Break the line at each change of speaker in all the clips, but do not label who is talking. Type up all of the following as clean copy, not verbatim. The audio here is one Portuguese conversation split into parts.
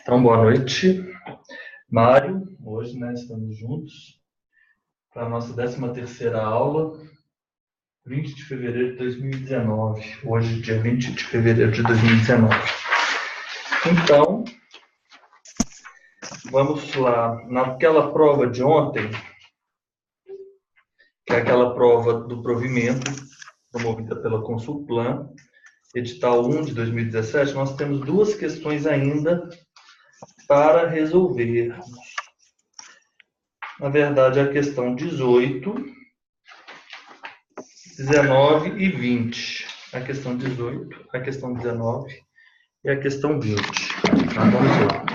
Então, boa noite, Mário. Hoje, estamos juntos para a nossa 13ª aula, 20 de fevereiro de 2019. Hoje, dia 20 de fevereiro de 2019. Então, vamos lá. Naquela prova de ontem, que é aquela prova do provimento, promovida pela Consulplan, edital 1 de 2017, nós temos duas questões ainda para resolvermos. Na verdade, a questão 18, 19 e 20. A questão 18, a questão 19 e a questão 20. Então, vamos lá.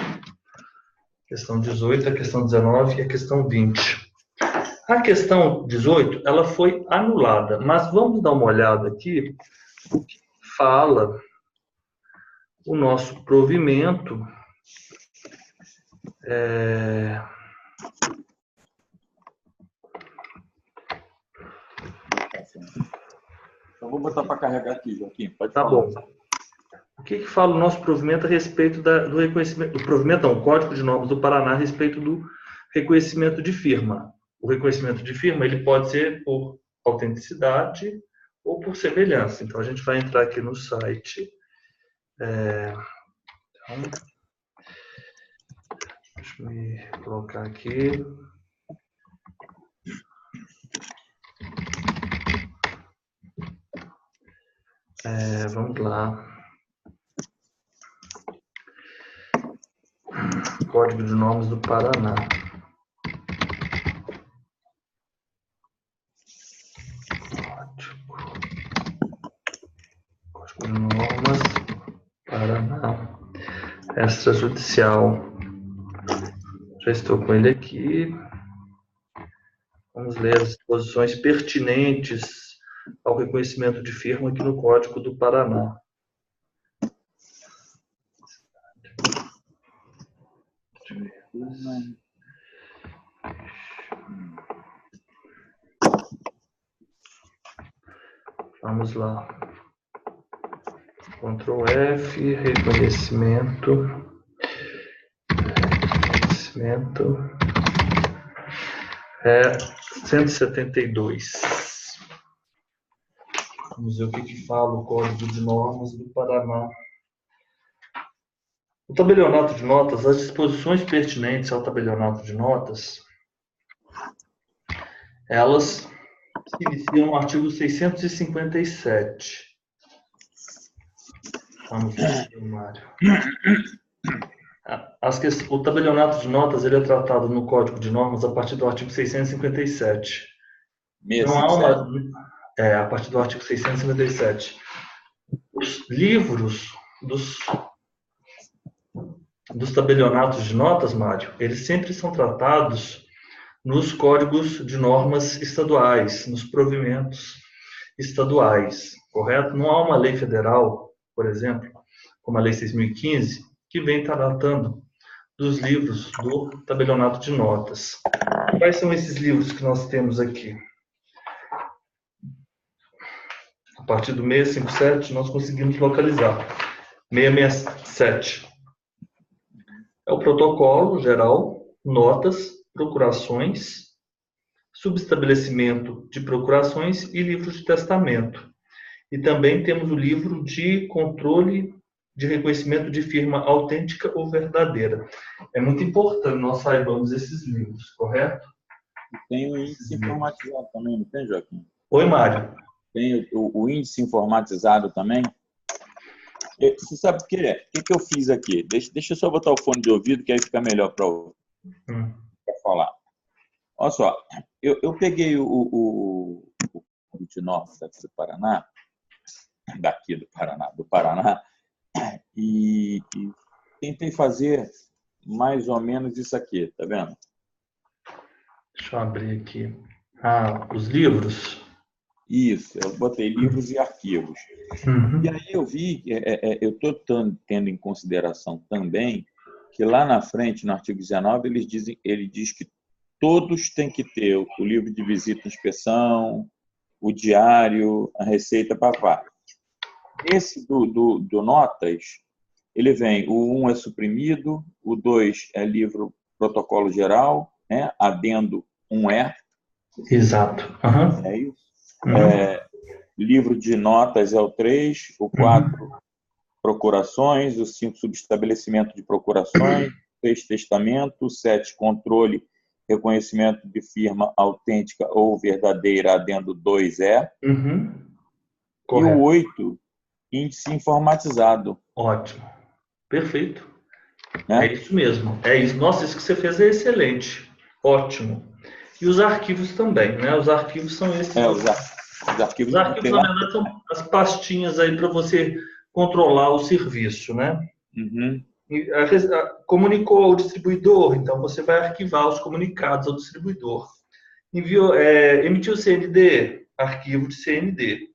Questão 18, a questão 19 e a questão 20. A questão 18, ela foi anulada, mas vamos dar uma olhada aqui o que fala o nosso provimento.
Eu vou botar para carregar aqui, Joaquim. Pode
falar. Bom. O que fala o nosso provimento a respeito do reconhecimento, do provimento não, o Código de Normas do Paraná a respeito do reconhecimento de firma. O reconhecimento de firma, ele pode ser por autenticidade ou por semelhança. Então, a gente vai entrar aqui no site. Então, deixa eu me colocar aqui. Vamos lá. Código de Normas do Paraná. Código de Normas Paraná. Extrajudicial. Já estou com ele aqui. Vamos ler as disposições pertinentes ao reconhecimento de firma aqui no Código do Paraná. Vamos lá. Ctrl F, reconhecimento. É 172. Vamos ver o que fala o Código de Normas do Paraná. O tabelionato de notas, as disposições pertinentes ao tabelionato de notas, elas se iniciam no artigo 657. Vamos ver, Mário. O tabelionato de notas ele é tratado no Código de Normas a partir do artigo 657. Não há uma... a partir do artigo 657. Os livros dos tabelionatos de notas, Mário, eles sempre são tratados nos códigos de normas estaduais, nos provimentos estaduais, correto? Não há uma lei federal, por exemplo, como a Lei 6.015, que vem tratando dos livros do tabelionato de notas. Quais são esses livros que nós temos aqui? A partir do 657, nós conseguimos localizar. 667. É o protocolo geral, notas, procurações, subestabelecimento de procurações e livro de testamento. E também temos o livro de controle de reconhecimento de firma autêntica ou verdadeira. É muito importante nós saibamos esses livros, correto?
Tem o índice informatizado também, não tem, Joaquim?
Oi, Mário.
Tem o índice informatizado também. Você sabe o que é? O que eu fiz aqui? Deixa eu só botar o fone de ouvido, que aí fica melhor para falar. Olha só, eu peguei o Código de Normas do Paraná, e tentei fazer mais ou menos isso aqui, tá vendo?
Deixa eu abrir aqui. Os livros?
Isso, eu botei livros e arquivos.
Uhum.
E aí eu vi, eu estou tendo em consideração também que lá na frente, no artigo 19, ele diz que todos têm que ter o livro de visita e inspeção, o diário, a receita, papá. Esse do Notas, ele vem, o 1 é suprimido, o 2 é livro protocolo geral, né? Adendo 1E.
Exato. Uhum.
É isso.
Uhum.
Livro de notas é o 3, o 4, procurações, o 5, subestabelecimento de procurações, 6, testamento, o 7, controle, reconhecimento de firma autêntica ou verdadeira, adendo 2E.
Uhum.
E o
Correto.
8, índice informatizado.
Ótimo. Perfeito. É
Né?
isso mesmo. É isso. Nossa, isso que você fez é excelente. Ótimo. E os arquivos também, né? Os arquivos são esses.
Os arquivos
Os arquivos,
tem
na
lá.
verdade, são as pastinhas aí para você controlar o serviço, né?
Uhum.
Comunicou ao distribuidor, então você vai arquivar os comunicados ao distribuidor. Emitiu CND, arquivo de CND.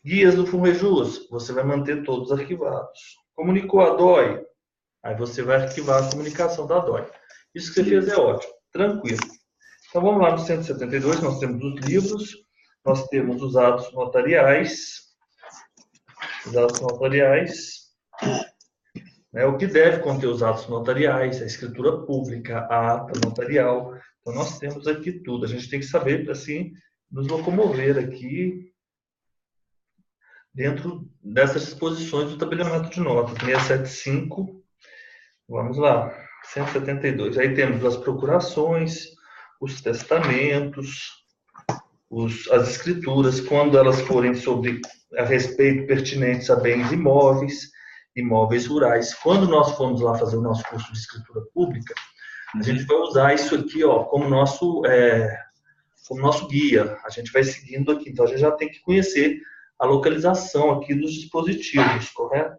Guias do FUNREJUS, você vai manter todos arquivados. Comunicou a DOI, aí você vai arquivar a comunicação da DOI. Isso que você fez é ótimo, tranquilo. Então vamos lá no 172, nós temos os livros, nós temos os atos notariais. Os atos notariais, né, o que deve conter os atos notariais, a escritura pública, a ata notarial. Então nós temos aqui tudo. A gente tem que saber, assim, nos locomover aqui dentro dessas disposições do tabeliamento de notas. 675, vamos lá, 172. Aí temos as procurações, os testamentos, as escrituras, quando elas forem sobre a respeito pertinentes a bens imóveis, imóveis rurais. Quando nós formos lá fazer o nosso curso de escritura pública, a gente vai usar isso aqui, ó, como nosso guia. A gente vai seguindo aqui. Então, a gente já tem que conhecer a localização aqui dos dispositivos, correto?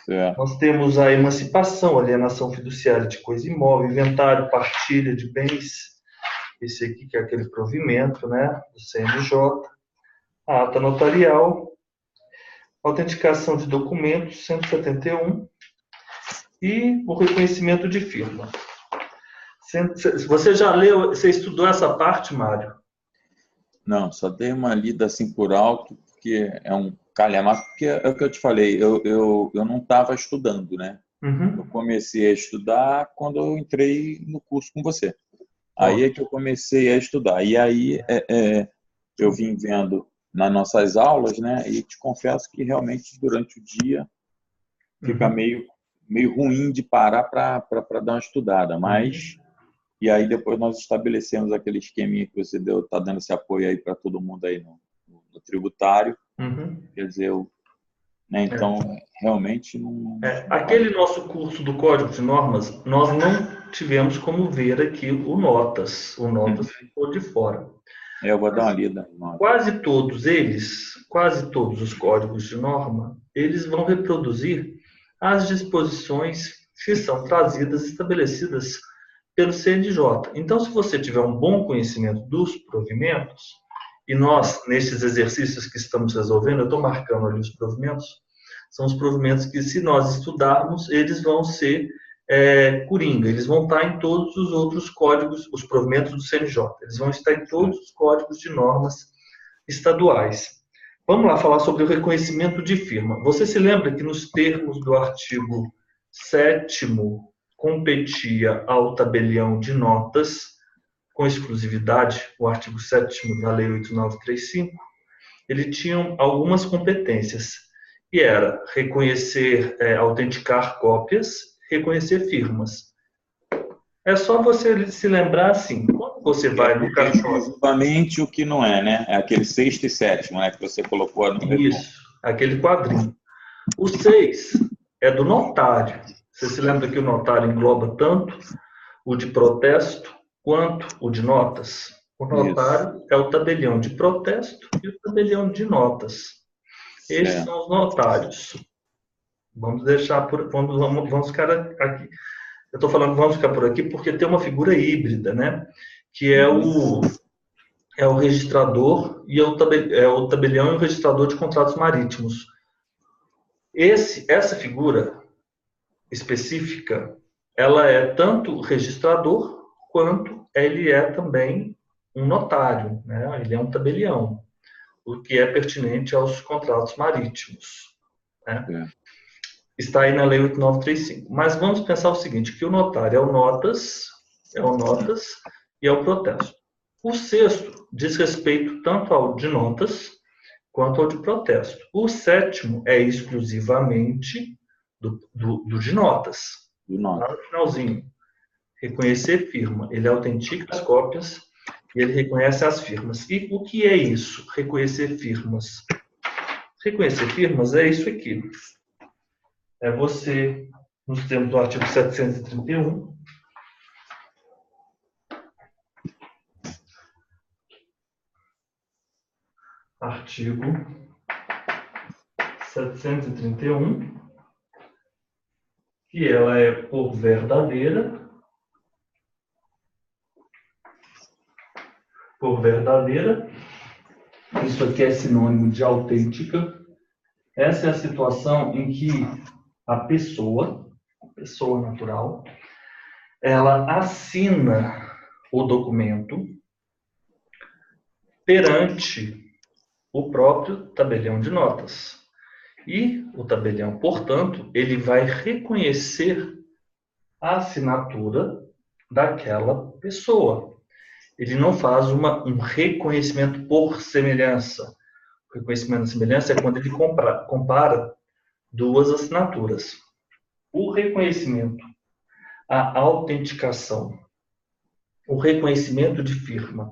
Certo.
Nós temos a emancipação, alienação fiduciária de coisa imóvel, inventário, partilha de bens. Esse aqui que é aquele provimento, né, do CNJ. A ata notarial, autenticação de documentos, 171, e o reconhecimento de firma. Você já leu, você estudou essa parte, Mário?
Não, só dei uma lida assim por alto, porque é um calhamaço, porque é o que eu te falei, eu não estava estudando, né?
Uhum.
Eu comecei a estudar quando eu entrei no curso com você. Aí é que eu comecei a estudar. E aí eu vim vendo nas nossas aulas, né? E te confesso que realmente durante o dia fica meio ruim de parar para dar uma estudada, mas e aí depois nós estabelecemos aquele esqueminha que você deu, tá dando esse apoio aí para todo mundo aí no tributário. Quer dizer, né? Então realmente não.
Aquele nosso curso do Código de Normas, nós não tivemos como ver aqui o Notas. O Notas ficou de fora.
Eu vou dar uma lida.
Quase todos os códigos de norma, eles vão reproduzir as disposições que são trazidas, estabelecidas pelo CNJ. Então, se você tiver um bom conhecimento dos provimentos, e nós, nesses exercícios que estamos resolvendo, eu estou marcando ali os provimentos, são os provimentos que, se nós estudarmos, eles vão ser coringa, eles vão estar em todos os outros códigos, os provimentos do CNJ, eles vão estar em todos os códigos de normas estaduais. Vamos lá falar sobre o reconhecimento de firma. Você se lembra que nos termos do artigo 7º competia ao tabelião de notas, com exclusividade, o artigo 7º da Lei 8935, ele tinha algumas competências, e era reconhecer, autenticar cópias, reconhecer firmas. É só você se lembrar assim, quando você vai no cartório...
Exclusivamente o que não é, né? É aquele 6º e 7º, né? Que você colocou no resumo.
Isso, aquele quadrinho. O 6 é do notário. Você se lembra que o notário engloba tanto o de protesto quanto o de notas? O notário é o tabelião de protesto e o tabelião de notas. Estes são os notários. Vamos ficar aqui. Eu estou falando vamos ficar por aqui porque tem uma figura híbrida, né? Que é o registrador e o tabelião e o registrador de contratos marítimos. Essa figura específica, ela é tanto registrador quanto ele é também um notário, né? Ele é um tabelião, o que é pertinente aos contratos marítimos, né? Está aí na Lei 8935. Mas vamos pensar o seguinte, que o notário é o notas e é o protesto. O sexto diz respeito tanto ao de notas quanto ao de protesto. O sétimo é exclusivamente do de notas. Lá no finalzinho. Reconhecer firma. Ele autentica as cópias e ele reconhece as firmas. E o que é isso? Reconhecer firmas. Reconhecer firmas é isso aqui. É você, nos termos do artigo 731, artigo 731, que ela é por verdadeira, isso aqui é sinônimo de autêntica. Essa é a situação em que a pessoa natural, ela assina o documento perante o próprio tabelião de notas. E o tabelião, portanto, ele vai reconhecer a assinatura daquela pessoa. Ele não faz um reconhecimento por semelhança. O reconhecimento de semelhança é quando ele compara duas assinaturas. O reconhecimento, a autenticação, o reconhecimento de firma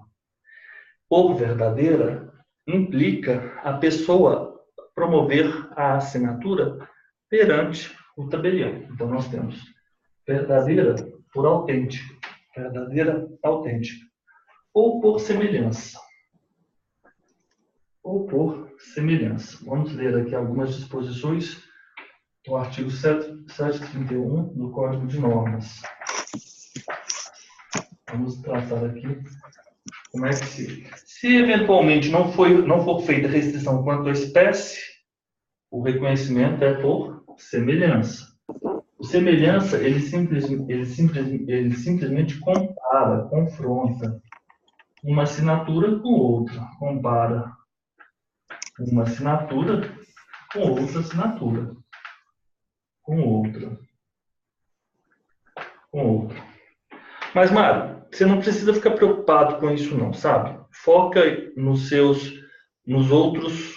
por verdadeira implica a pessoa promover a assinatura perante o tabelião. Então, nós temos verdadeira por autêntica, verdadeira autêntica, ou por semelhança. Ou por semelhança. Vamos ler aqui algumas disposições do artigo 731 do Código de Normas. Vamos tratar aqui como é que se eventualmente não for feita restrição quanto à espécie, o reconhecimento é por semelhança. O semelhança, ele simplesmente compara, confronta uma assinatura com outra. Compara uma assinatura com outra assinatura. Com outra. Mas, Mário, você não precisa ficar preocupado com isso não, sabe? Foca nos outros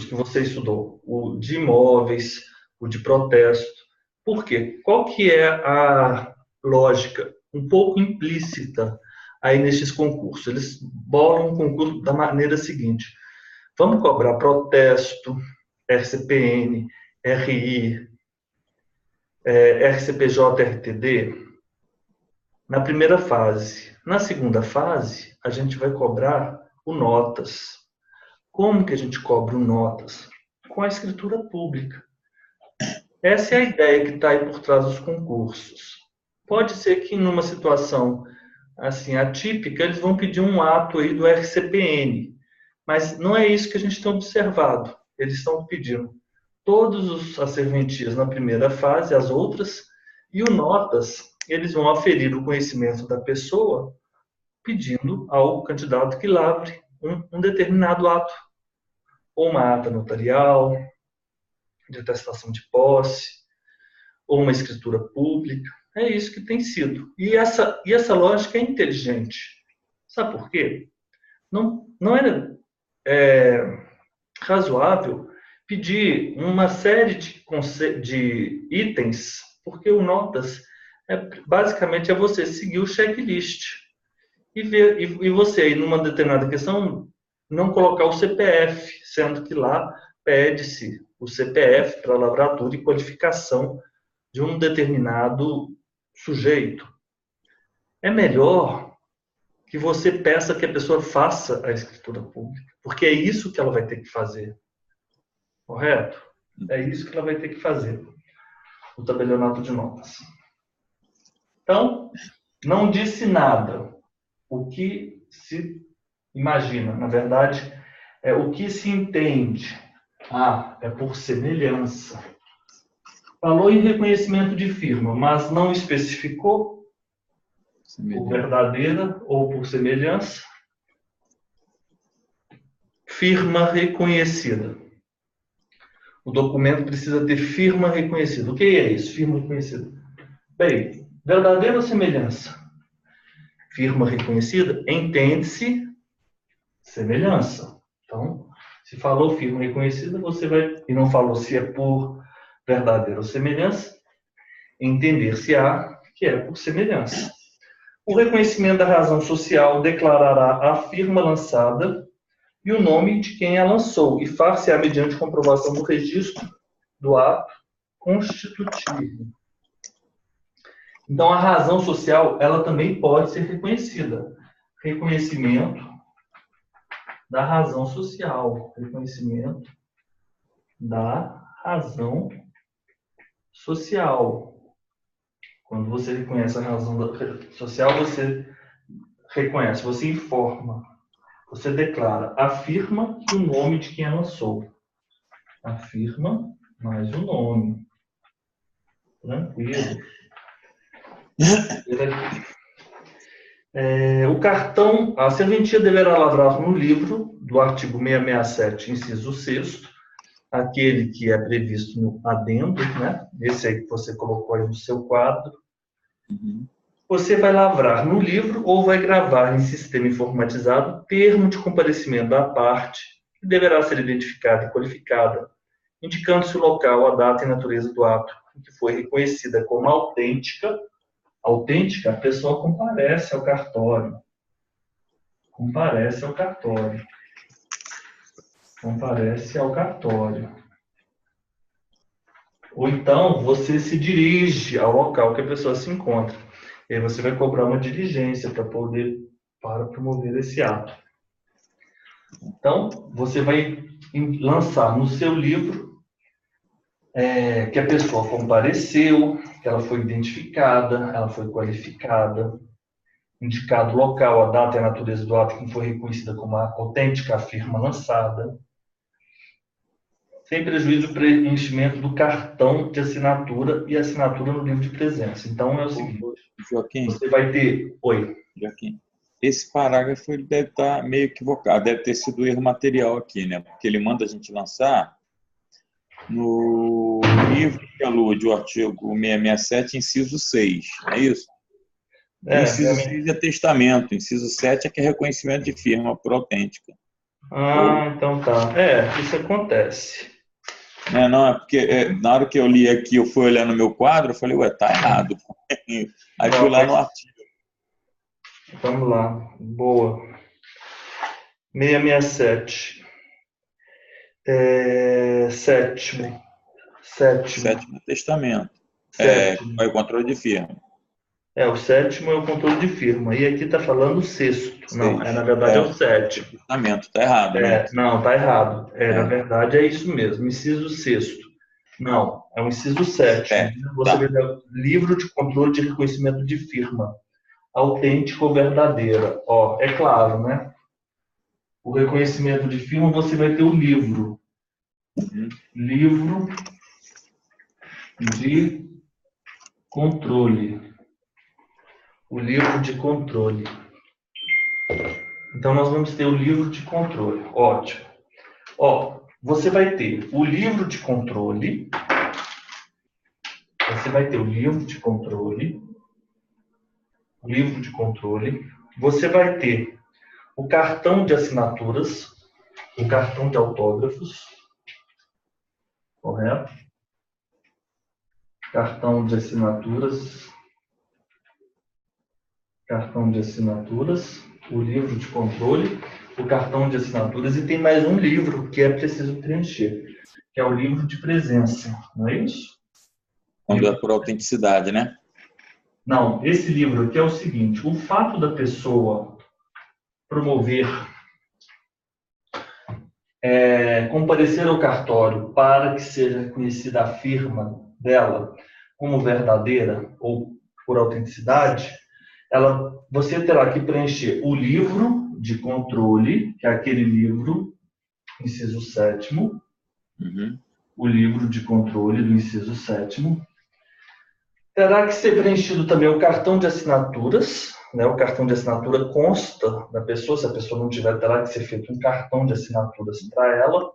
que você estudou. O de imóveis, o de protesto. Por quê? Qual que é a lógica um pouco implícita aí nesses concursos? Eles bolam um concurso da maneira seguinte. Vamos cobrar protesto, RCPN, RI, RCPJ, RTD, na primeira fase. Na segunda fase, a gente vai cobrar o notas. Como que a gente cobra o notas? Com a escritura pública. Essa é a ideia que está aí por trás dos concursos. Pode ser que numa situação assim atípica, eles vão pedir um ato aí do RCPN, mas não é isso que a gente tem observado. Eles estão pedindo todas as serventias na primeira fase, as outras, e o notas, eles vão aferir o conhecimento da pessoa, pedindo ao candidato que lavre um determinado ato, ou uma ata notarial, de atestação de posse, ou uma escritura pública. É isso que tem sido. E essa lógica é inteligente. Sabe por quê? Não é razoável pedir uma série de itens, porque o notas basicamente é você seguir o checklist e você aí numa determinada questão não colocar o CPF, sendo que lá pede-se o CPF para lavratura e qualificação de um determinado sujeito. É melhor que você peça que a pessoa faça a escritura pública, porque é isso que ela vai ter que fazer. Correto? É isso que ela vai ter que fazer. O tabelionato de notas. Então, não disse nada. O que se imagina, na verdade, é o que se entende. É por semelhança. Falou em reconhecimento de firma, mas não especificou por verdadeira ou por semelhança. Firma reconhecida. O documento precisa ter firma reconhecida. O que é isso? Firma reconhecida. Bem, verdadeira ou semelhança? Firma reconhecida, entende-se semelhança. Então, se falou firma reconhecida, você vai, e não falou se é por verdadeira ou semelhança, entender-se-á que é por semelhança. O reconhecimento da razão social declarará a firma lançada e o nome de quem a lançou, e far-se-á mediante comprovação do registro do ato constitutivo. Então, a razão social, ela também pode ser reconhecida. Reconhecimento da razão social. Reconhecimento da razão social. Quando você reconhece a razão social, você reconhece, você informa, você declara, afirma o nome de quem a lançou. Afirma mais o nome. Tranquilo. O cartão, a serventia deverá lavrar no livro do artigo 667, inciso 6º, aquele que é previsto no adendo, né? Esse aí que você colocou aí no seu quadro.
Uhum.
Você vai lavrar no livro ou vai gravar em sistema informatizado termo de comparecimento da parte, que deverá ser identificada e qualificada, indicando-se o local, a data e a natureza do ato, que foi reconhecida como autêntica. Autêntica, a pessoa comparece ao cartório. Comparece ao cartório. Comparece ao cartório. Ou então, você se dirige ao local que a pessoa se encontra. E aí você vai cobrar uma diligência para promover esse ato. Então, você vai lançar no seu livro que a pessoa compareceu, que ela foi identificada, ela foi qualificada, indicado o local, a data e a natureza do ato que foi reconhecida como a autêntica firma lançada, sem prejuízo do preenchimento do cartão de assinatura e assinatura no livro de presença. Então, é o seguinte,
Joaquim,
você vai ter... Oi.
Joaquim, esse parágrafo ele deve estar meio equivocado, deve ter sido erro material aqui, né? Porque ele manda a gente lançar no livro que alude o artigo 667, inciso 6, é isso? Inciso 6 é testamento, inciso 7 é que é reconhecimento de firma por autêntica.
Então tá. Isso acontece.
Não, é porque na hora que eu li aqui, eu fui olhar no meu quadro, eu falei, ué, tá errado. Aí fui lá no artigo.
Vamos lá. Boa. 667. Sétimo
testamento.
Sétimo.
É o controle de firma.
O sétimo é o controle de firma. E aqui está falando o sexto. Não, na verdade é o sétimo.
Testamento, está errado, né?
Não, está errado. Na verdade é isso mesmo. Inciso sexto. Não, é o inciso sétimo. Você vai dar livro de controle de reconhecimento de firma. Autêntico ou verdadeira. É claro, né? O reconhecimento de firma, você vai ter o livro. Livro de controle. O livro de controle. Então, nós vamos ter o livro de controle. Ótimo. Você vai ter o livro de controle. Você vai ter o livro de controle. O livro de controle. Você vai ter o cartão de assinaturas. O cartão de autógrafos. Correto? Cartão de assinaturas. Cartão de assinaturas. O livro de controle. O cartão de assinaturas. E tem mais um livro que é preciso preencher. Que é o livro de presença. Não é isso?
Quando é por autenticidade, né?
Não, esse livro aqui é o seguinte. O fato da pessoa promover, comparecer ao cartório para que seja reconhecida a firma dela como verdadeira ou por autenticidade, você terá que preencher o livro de controle, que é aquele livro, inciso 7º, o livro de controle do inciso 7º. Terá que ser preenchido também o cartão de assinaturas, né? O cartão de assinatura consta da pessoa, se a pessoa não tiver, terá que ser feito um cartão de assinaturas para ela.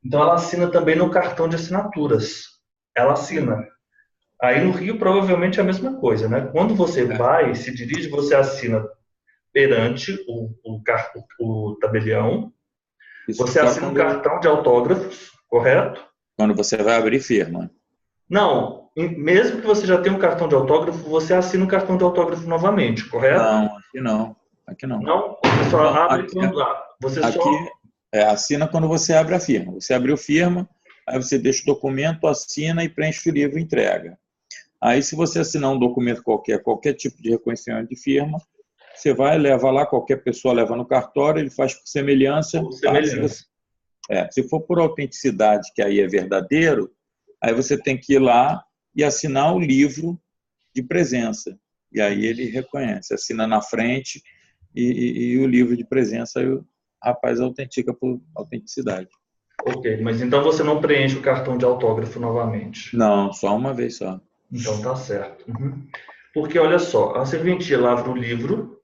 Então, ela assina também no cartão de assinaturas. Ela assina. Aí, no Rio, provavelmente é a mesma coisa, né? Quando você vai, se dirige, você assina perante o tabelião.
Isso
Você
só
assina um cartão de autógrafos, correto?
quando você vai abrir firma.
Não, mesmo que você já tenha um cartão de autógrafo, você assina um cartão de autógrafo novamente, correto?
Não, aqui não. Aqui não.
Não, você só
Não,
abre quando você
aqui
só
assina quando você abre a firma. Você abriu firma, aí você deixa o documento, assina e preenche o livro e entrega. Aí, se você assinar um documento qualquer tipo de reconhecimento de firma, você vai, leva lá, qualquer pessoa leva no cartório, ele faz por semelhança. Se for por autenticidade, que aí é verdadeiro, aí você tem que ir lá e assinar o livro de presença. E aí ele reconhece, assina na frente e o livro de presença, aí o rapaz autentica por autenticidade.
Ok, mas então você não preenche o cartão de autógrafo novamente?
Não, só uma vez só.
Então tá certo. Uhum. Porque olha só, a serventia lavra o livro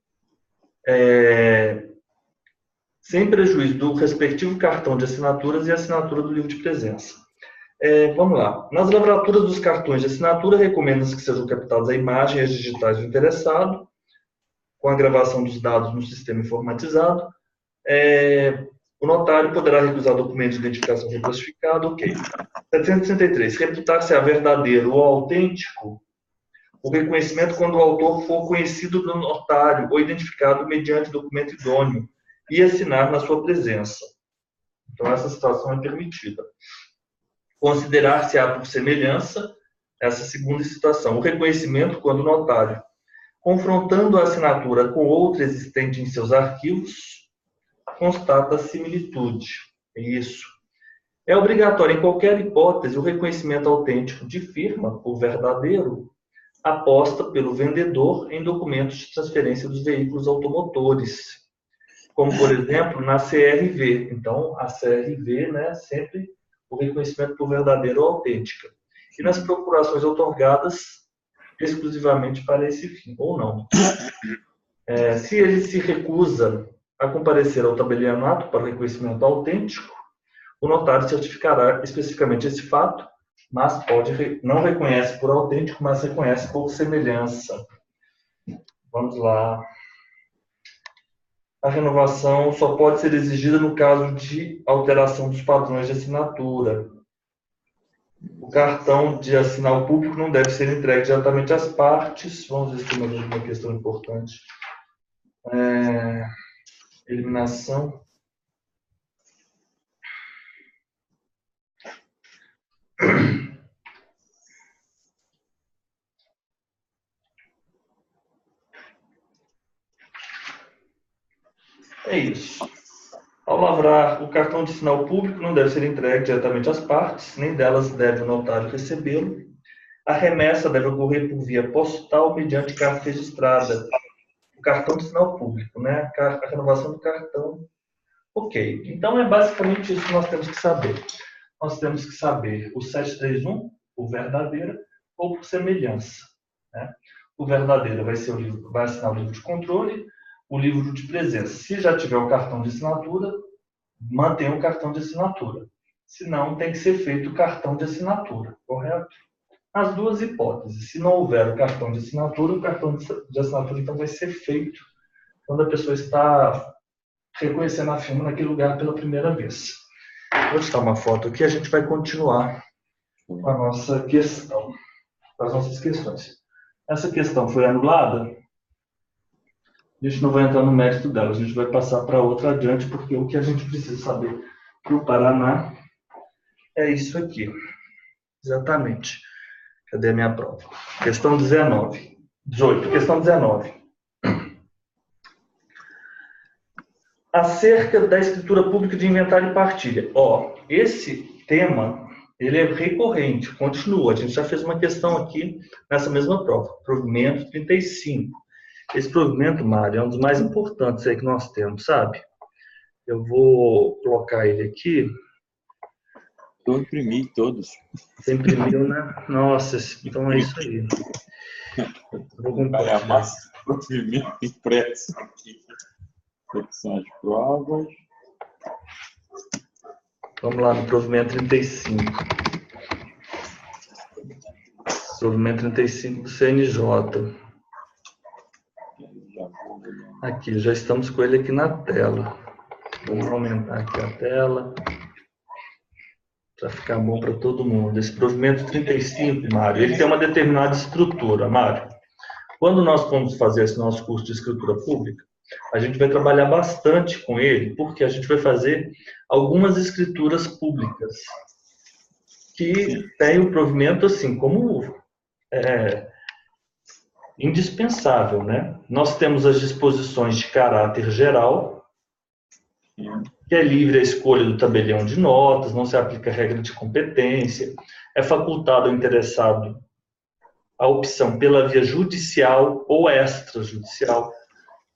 sem prejuízo do respectivo cartão de assinaturas e assinatura do livro de presença. Vamos lá. Nas lavraturas dos cartões de assinatura, recomenda-se que sejam captadas a imagem e as digitais do interessado, com a gravação dos dados no sistema informatizado. O notário poderá recusar documento de identificação reclassificado. Ok. 763. Reputar-se a verdadeiro ou autêntico o reconhecimento quando o autor for conhecido do notário ou identificado mediante documento idôneo e assinar na sua presença. Então, essa situação é permitida. Considerar-se-á por semelhança essa segunda situação. O reconhecimento quando o notário, confrontando a assinatura com outra existente em seus arquivos, constata a similitude. É isso. É obrigatório, em qualquer hipótese, o reconhecimento autêntico de firma, o verdadeiro, aposta pelo vendedor em documentos de transferência dos veículos automotores, como, por exemplo, na CRV. Então, a CRV, né, sempre o reconhecimento por verdadeiro ou autêntica. E nas procurações outorgadas exclusivamente para esse fim, ou não. Se ele se recusa a comparecer ao tabelianato para reconhecimento autêntico, o notário certificará especificamente esse fato, mas não reconhece por autêntico, mas reconhece por semelhança. Vamos lá. A renovação só pode ser exigida no caso de alteração dos padrões de assinatura. O cartão de assinar público não deve ser entregue diretamente às partes. Vamos ver se tem mais alguma questão importante. Eliminação. É isso. Ao lavrar, o cartão de sinal público não deve ser entregue diretamente às partes, nem delas deve o notário recebê-lo. A remessa deve ocorrer por via postal mediante carta registrada. O cartão de sinal público, né? A renovação do cartão. Ok. Então, é basicamente isso que nós temos que saber. Nós temos que saber o 731, o verdadeiro, ou por semelhança. Né? O verdadeiro vai assinar o livro de controle, o livro de presença. Se já tiver o cartão de assinatura, mantém o cartão de assinatura. Se não, tem que ser feito o cartão de assinatura, correto? As duas hipóteses. Se não houver o cartão de assinatura, o cartão de assinatura então vai ser feito quando a pessoa está reconhecendo a firma naquele lugar pela primeira vez. Vou tirar uma foto aqui e a gente vai continuar com a nossa questão, com as nossas questões. Essa questão foi anulada? A gente não vai entrar no mérito dela, a gente vai passar para outra adiante, porque o que a gente precisa saber para o Paraná é isso aqui. Exatamente. Cadê a minha prova? Questão 18. Questão 19. Acerca da escritura pública de inventário e partilha. Esse tema, ele é recorrente, continua. A gente já fez uma questão aqui nessa mesma prova. Provimento 35. Esse provimento, Mário, é um dos mais importantes aí que nós temos, sabe? Eu vou colocar ele aqui.
Eu imprimi todos.
Você imprimiu, né? Nossa, então é isso aí. Vou compartilhar.
Provimento impresso aqui. Secção de provas.
Vamos lá no provimento 35. Provimento 35 do CNJ. Aqui, já estamos com ele aqui na tela. Vamos aumentar aqui a tela para ficar bom para todo mundo. Esse provimento 35, Mário, ele tem uma determinada estrutura, Mário. Quando nós formos fazer esse nosso curso de escritura pública, a gente vai trabalhar bastante com ele, porque a gente vai fazer algumas escrituras públicas que tem o provimento assim como indispensável, né? Nós temos as disposições de caráter geral, que é livre a escolha do tabelião de notas, não se aplica a regra de competência, é facultado ao interessado a opção pela via judicial ou extrajudicial,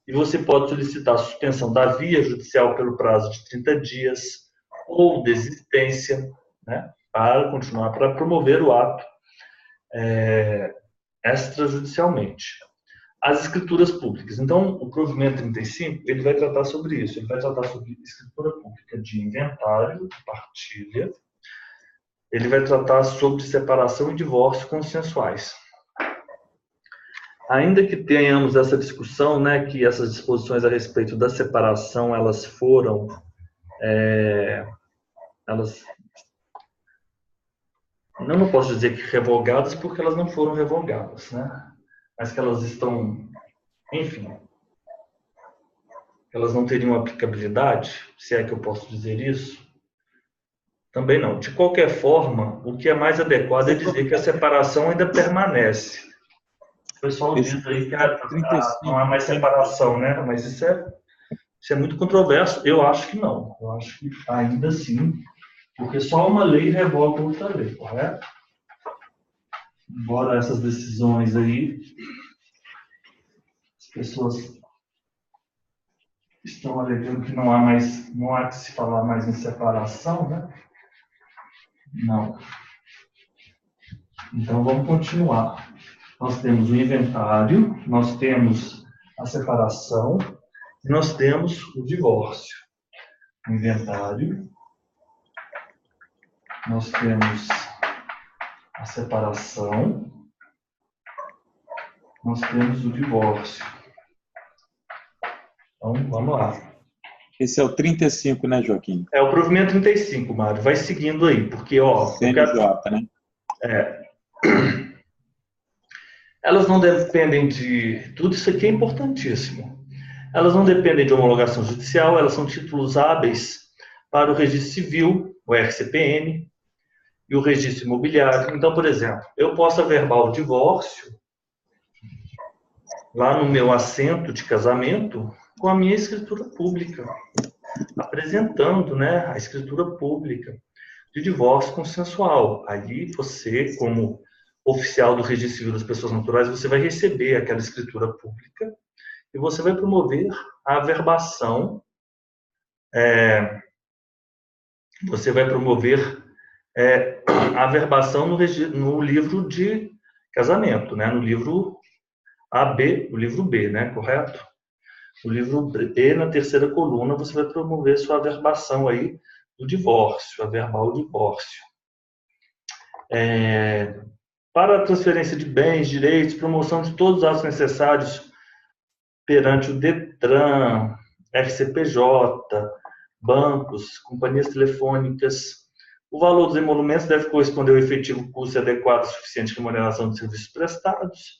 e você pode solicitar a suspensão da via judicial pelo prazo de 30 dias ou desistência, né, para continuar, para promover o ato extrajudicialmente. As escrituras públicas. Então, o provimento 35, ele vai tratar sobre isso. Ele vai tratar sobre escritura pública de inventário, de partilha. Ele vai tratar sobre separação e divórcio consensuais. Ainda que tenhamos essa discussão, né, que essas disposições a respeito da separação, elas foram, não posso dizer que revogadas, porque elas não foram revogadas, né? Mas que elas estão, enfim, elas não teriam aplicabilidade, se é que eu posso dizer isso. Também não. De qualquer forma, o que é mais adequado é dizer que a separação ainda permanece. O pessoal diz aí que não há mais separação, né? Mas isso é muito controverso. Eu acho que não. Eu acho que ainda assim, porque só uma lei revoga outra lei, correto? Embora essas decisões aí, as pessoas estão alegando que não há que se falar mais em separação, né? Não. Então vamos continuar. Nós temos o inventário, nós temos a separação e nós temos o divórcio. O inventário, nós temos a separação, nós temos o divórcio. Então, vamos lá.
Esse é o 35, né, Joaquim?
É o provimento 35, Mário. Vai seguindo aí, porque, ó...
CNJ, né?
Elas não dependem de... Tudo isso aqui é importantíssimo. Elas não dependem de homologação judicial, elas são títulos hábeis para o registro civil, o RCPN, e o registro imobiliário. Então, por exemplo, eu posso averbar o divórcio lá no meu assento de casamento com a minha escritura pública, apresentando, né, a escritura pública de divórcio consensual. Aí você, como oficial do registro civil das pessoas naturais, você vai receber aquela escritura pública e você vai promover a averbação, você vai promover a averbação no livro de casamento, né? No livro AB, o livro B, né? Correto? O livro B, na terceira coluna, você vai promover sua averbação aí do divórcio, averbar o divórcio. Para a transferência de bens, direitos, promoção de todos os atos necessários perante o DETRAN, FCPJ, bancos, companhias telefônicas, o valor dos emolumentos deve corresponder ao efetivo custo adequado e suficiente de remuneração de serviços prestados.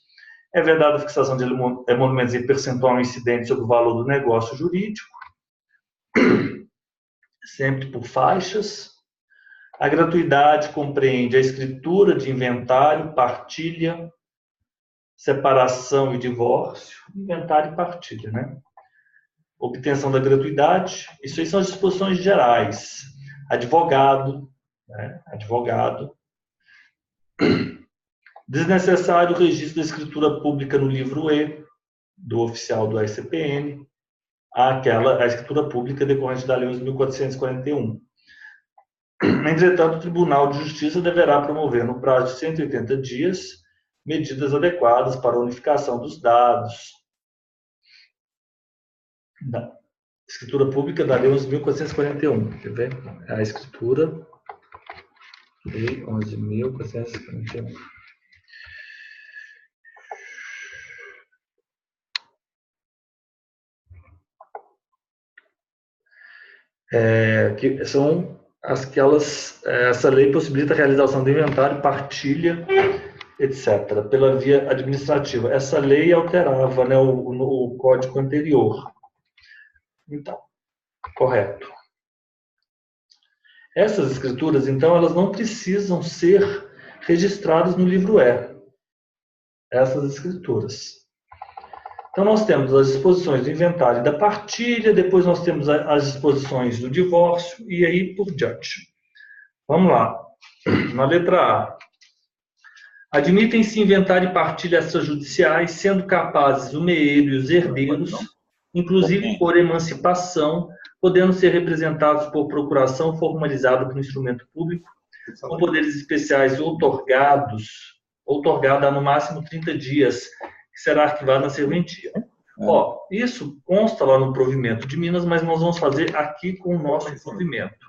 É vedada a fixação de emolumentos em percentual incidente sobre o valor do negócio jurídico, sempre por faixas. A gratuidade compreende a escritura de inventário, partilha, separação e divórcio. Inventário e partilha, né? Obtenção da gratuidade, isso aí são as disposições gerais. Advogado, né? Advogado. Desnecessário o registro da escritura pública no livro E, do oficial do RCPN, a escritura pública decorrente da Lei 11.441. Entretanto, o Tribunal de Justiça deverá promover, no prazo de 180 dias, medidas adequadas para a unificação dos dados Escritura pública da Lei 11.441. Quer ver? A escritura... Lei 11.441. Que são aquelas... Essa lei possibilita a realização do inventário, partilha, etc., pela via administrativa. Essa lei alterava, né, o código anterior. Então, correto. Essas escrituras, então, elas não precisam ser registradas no livro E. Essas escrituras. Então, nós temos as disposições do inventário e da partilha, depois nós temos as disposições do divórcio, e aí por diante. Vamos lá. Na letra A. Admitem-se inventário e partilha extrajudiciais, sendo capazes o meeiro e os herdeiros, inclusive por emancipação, podendo ser representados por procuração formalizada por instrumento público, com poderes especiais outorgada há no máximo 30 dias, que será arquivado na serventia. Ó, isso consta lá no provimento de Minas, mas nós vamos fazer aqui com o nosso provimento.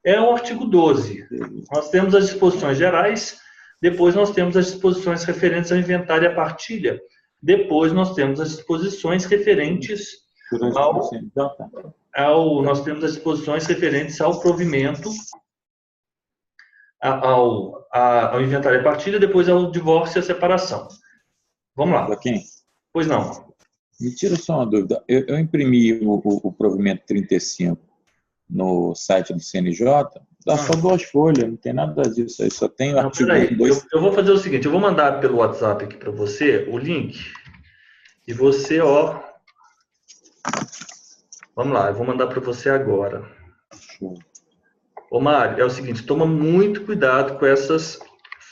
É o artigo 12. Nós temos as disposições gerais, depois nós temos as disposições referentes ao inventário e à partilha, depois nós temos as disposições referentes nós temos as disposições referentes ao provimento, ao inventário e à partilha, depois ao divórcio e à separação. Vamos lá.
Joaquim?
Pois não.
Me tira só uma dúvida. Eu imprimi o provimento 35 no site do CNJ, dá só 2 folhas, não tem nada disso aí, só tem o artigo 2.
Eu vou fazer o seguinte, eu vou mandar pelo WhatsApp aqui para você o link, e você, ó... Vamos lá, eu vou mandar para você agora. Ô, Mário, é o seguinte, toma muito cuidado com essas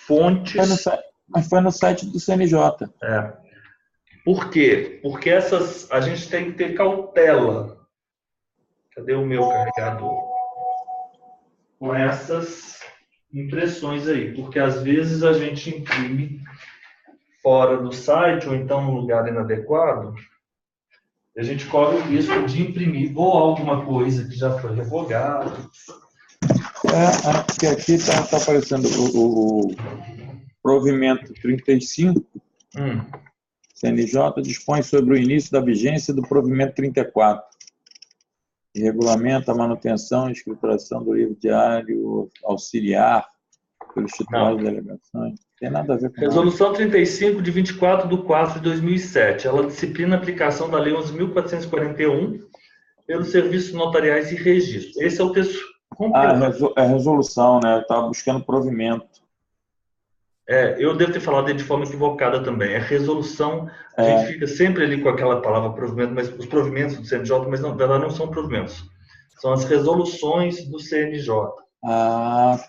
fontes...
Mas foi no site do CNJ.
Por quê? Porque a gente tem que ter cautela. Cadê o meu carregador? Com essas impressões aí. Porque às vezes a gente imprime fora do site, ou então num lugar inadequado, e a gente corre o risco de imprimir ou alguma coisa que já foi revogada.
Porque aqui está aparecendo o provimento 35. CNJ dispõe sobre o início da vigência do provimento 34. E regulamenta a manutenção e escrituração do livro diário auxiliar pelos titulares de delegações. Não tem nada a ver com
Resolução 35, de 24/4/2007. Ela disciplina a aplicação da Lei 11.441 pelos serviços notariais e registros. Esse é o texto completo.
É resolução, né? Eu estava buscando provimento.
Eu devo ter falado de forma equivocada também. É resolução, a gente fica sempre ali com aquela palavra provimento, mas os provimentos do CNJ, mas na verdade não são provimentos. São as resoluções do CNJ.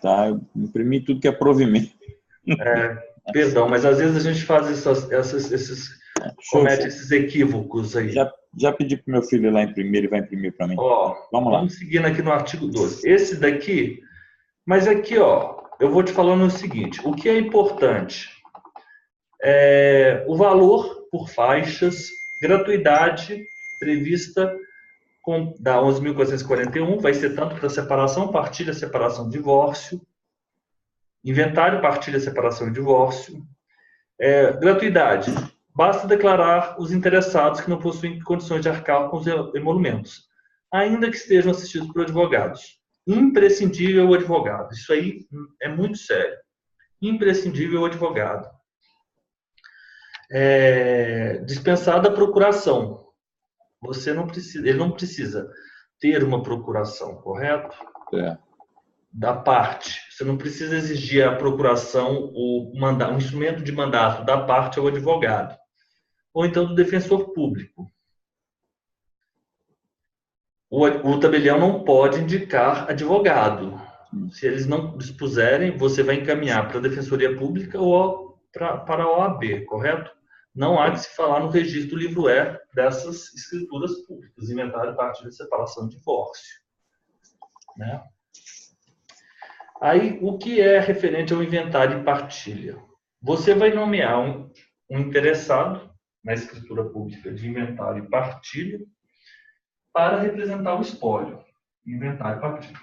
Tá. Eu imprimi tudo que é provimento.
Perdão, mas às vezes a gente faz comete esses equívocos aí.
Já pedi para o meu filho ir lá imprimir, ele vai imprimir para mim.
Vamos lá. Vamos seguindo aqui no artigo 12. Esse daqui, mas aqui, eu vou te falando o seguinte, o que é importante? O valor por faixas, gratuidade prevista da 11.441, vai ser tanto para separação, partilha, separação, divórcio, inventário, partilha, separação e divórcio. Gratuidade. Basta declarar os interessados que não possuem condições de arcar com os emolumentos, ainda que estejam assistidos por advogados. Imprescindível o advogado. Isso aí é muito sério. Imprescindível o advogado. Dispensada a procuração. Ele não precisa ter uma procuração, correto? Da parte. Você não precisa exigir a procuração, um instrumento de mandato da parte ao advogado. Ou então do defensor público. O tabelião não pode indicar advogado. Se eles não dispuserem, você vai encaminhar para a Defensoria Pública ou para a OAB, correto? Não há de se falar no registro do livro E dessas escrituras públicas, inventário, partilha, separação e divórcio. Né? Aí, o que é referente ao inventário e partilha? Você vai nomear um interessado na escritura pública de inventário e partilha, para representar o espólio, inventário e partilha.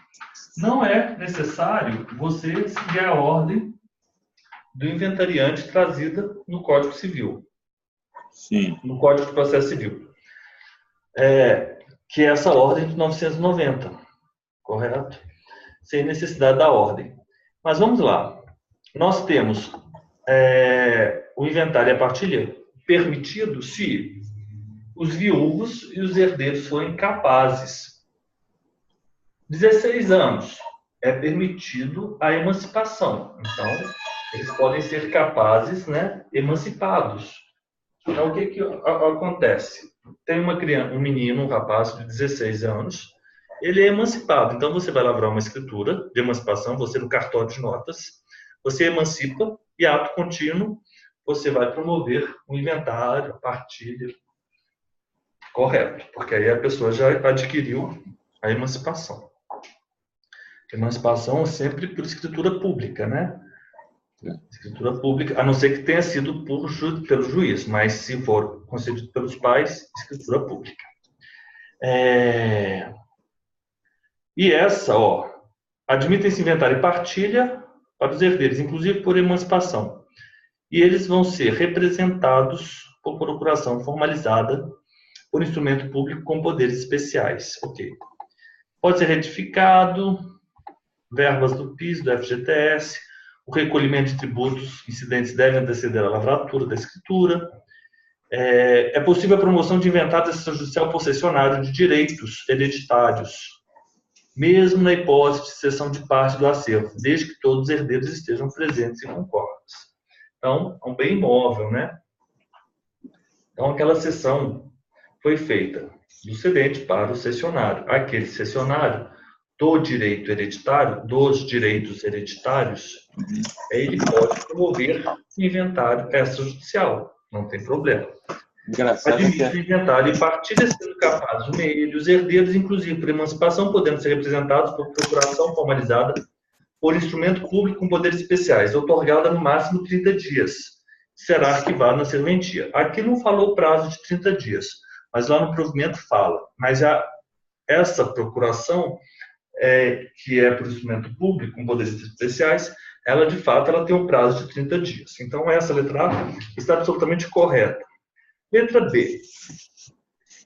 Não é necessário você seguir a ordem do inventariante trazida no Código Civil.
Sim.
No Código de Processo Civil. Que é essa ordem de 990, correto? Sem necessidade da ordem. Mas vamos lá. Nós temos o inventário e a partilha permitido se os viúvos e os herdeiros forem capazes. 16 anos é permitido a emancipação. Então, eles podem ser capazes, né, emancipados. Então, o que acontece? Tem uma criança, um menino, um rapaz de 16 anos, ele é emancipado. Então, você vai lavrar uma escritura de emancipação, você no cartório de notas, você emancipa e, ato contínuo, você vai promover o inventário, a partilha. Correto, porque aí a pessoa já adquiriu a emancipação. Emancipação é sempre por escritura pública, né? Escritura pública, a não ser que tenha sido pelo juiz, mas se for concedido pelos pais, escritura pública. E essa, admitem-se inventário e partilha para os herdeiros, inclusive por emancipação. E eles vão ser representados por procuração formalizada por instrumento público com poderes especiais. Ok. Pode ser retificado, verbas do PIS, do FGTS, o recolhimento de tributos incidentes deve anteceder a lavratura da escritura. É possível a promoção de inventário extrajudicial possessionário de direitos hereditários, mesmo na hipótese de cessão de parte do acervo, desde que todos os herdeiros estejam presentes e concordes. Então, é um bem imóvel, né? Então, aquela cessão foi feita do cedente para o cessionário. Aquele cessionário do direito hereditário, dos direitos hereditários, ele pode promover o inventário extrajudicial, não tem problema. Admite o inventário e partilha sendo capaz de meio, os herdeiros, inclusive por emancipação, podendo ser representados por procuração formalizada por instrumento público com poderes especiais, otorgada no máximo 30 dias. Será arquivado na serventia. Aqui não falou prazo de 30 dias, mas lá no provimento fala. Mas essa procuração, que é por instrumento público com poderes especiais, ela de fato ela tem um prazo de 30 dias. Então essa letra A está absolutamente correta. Letra B.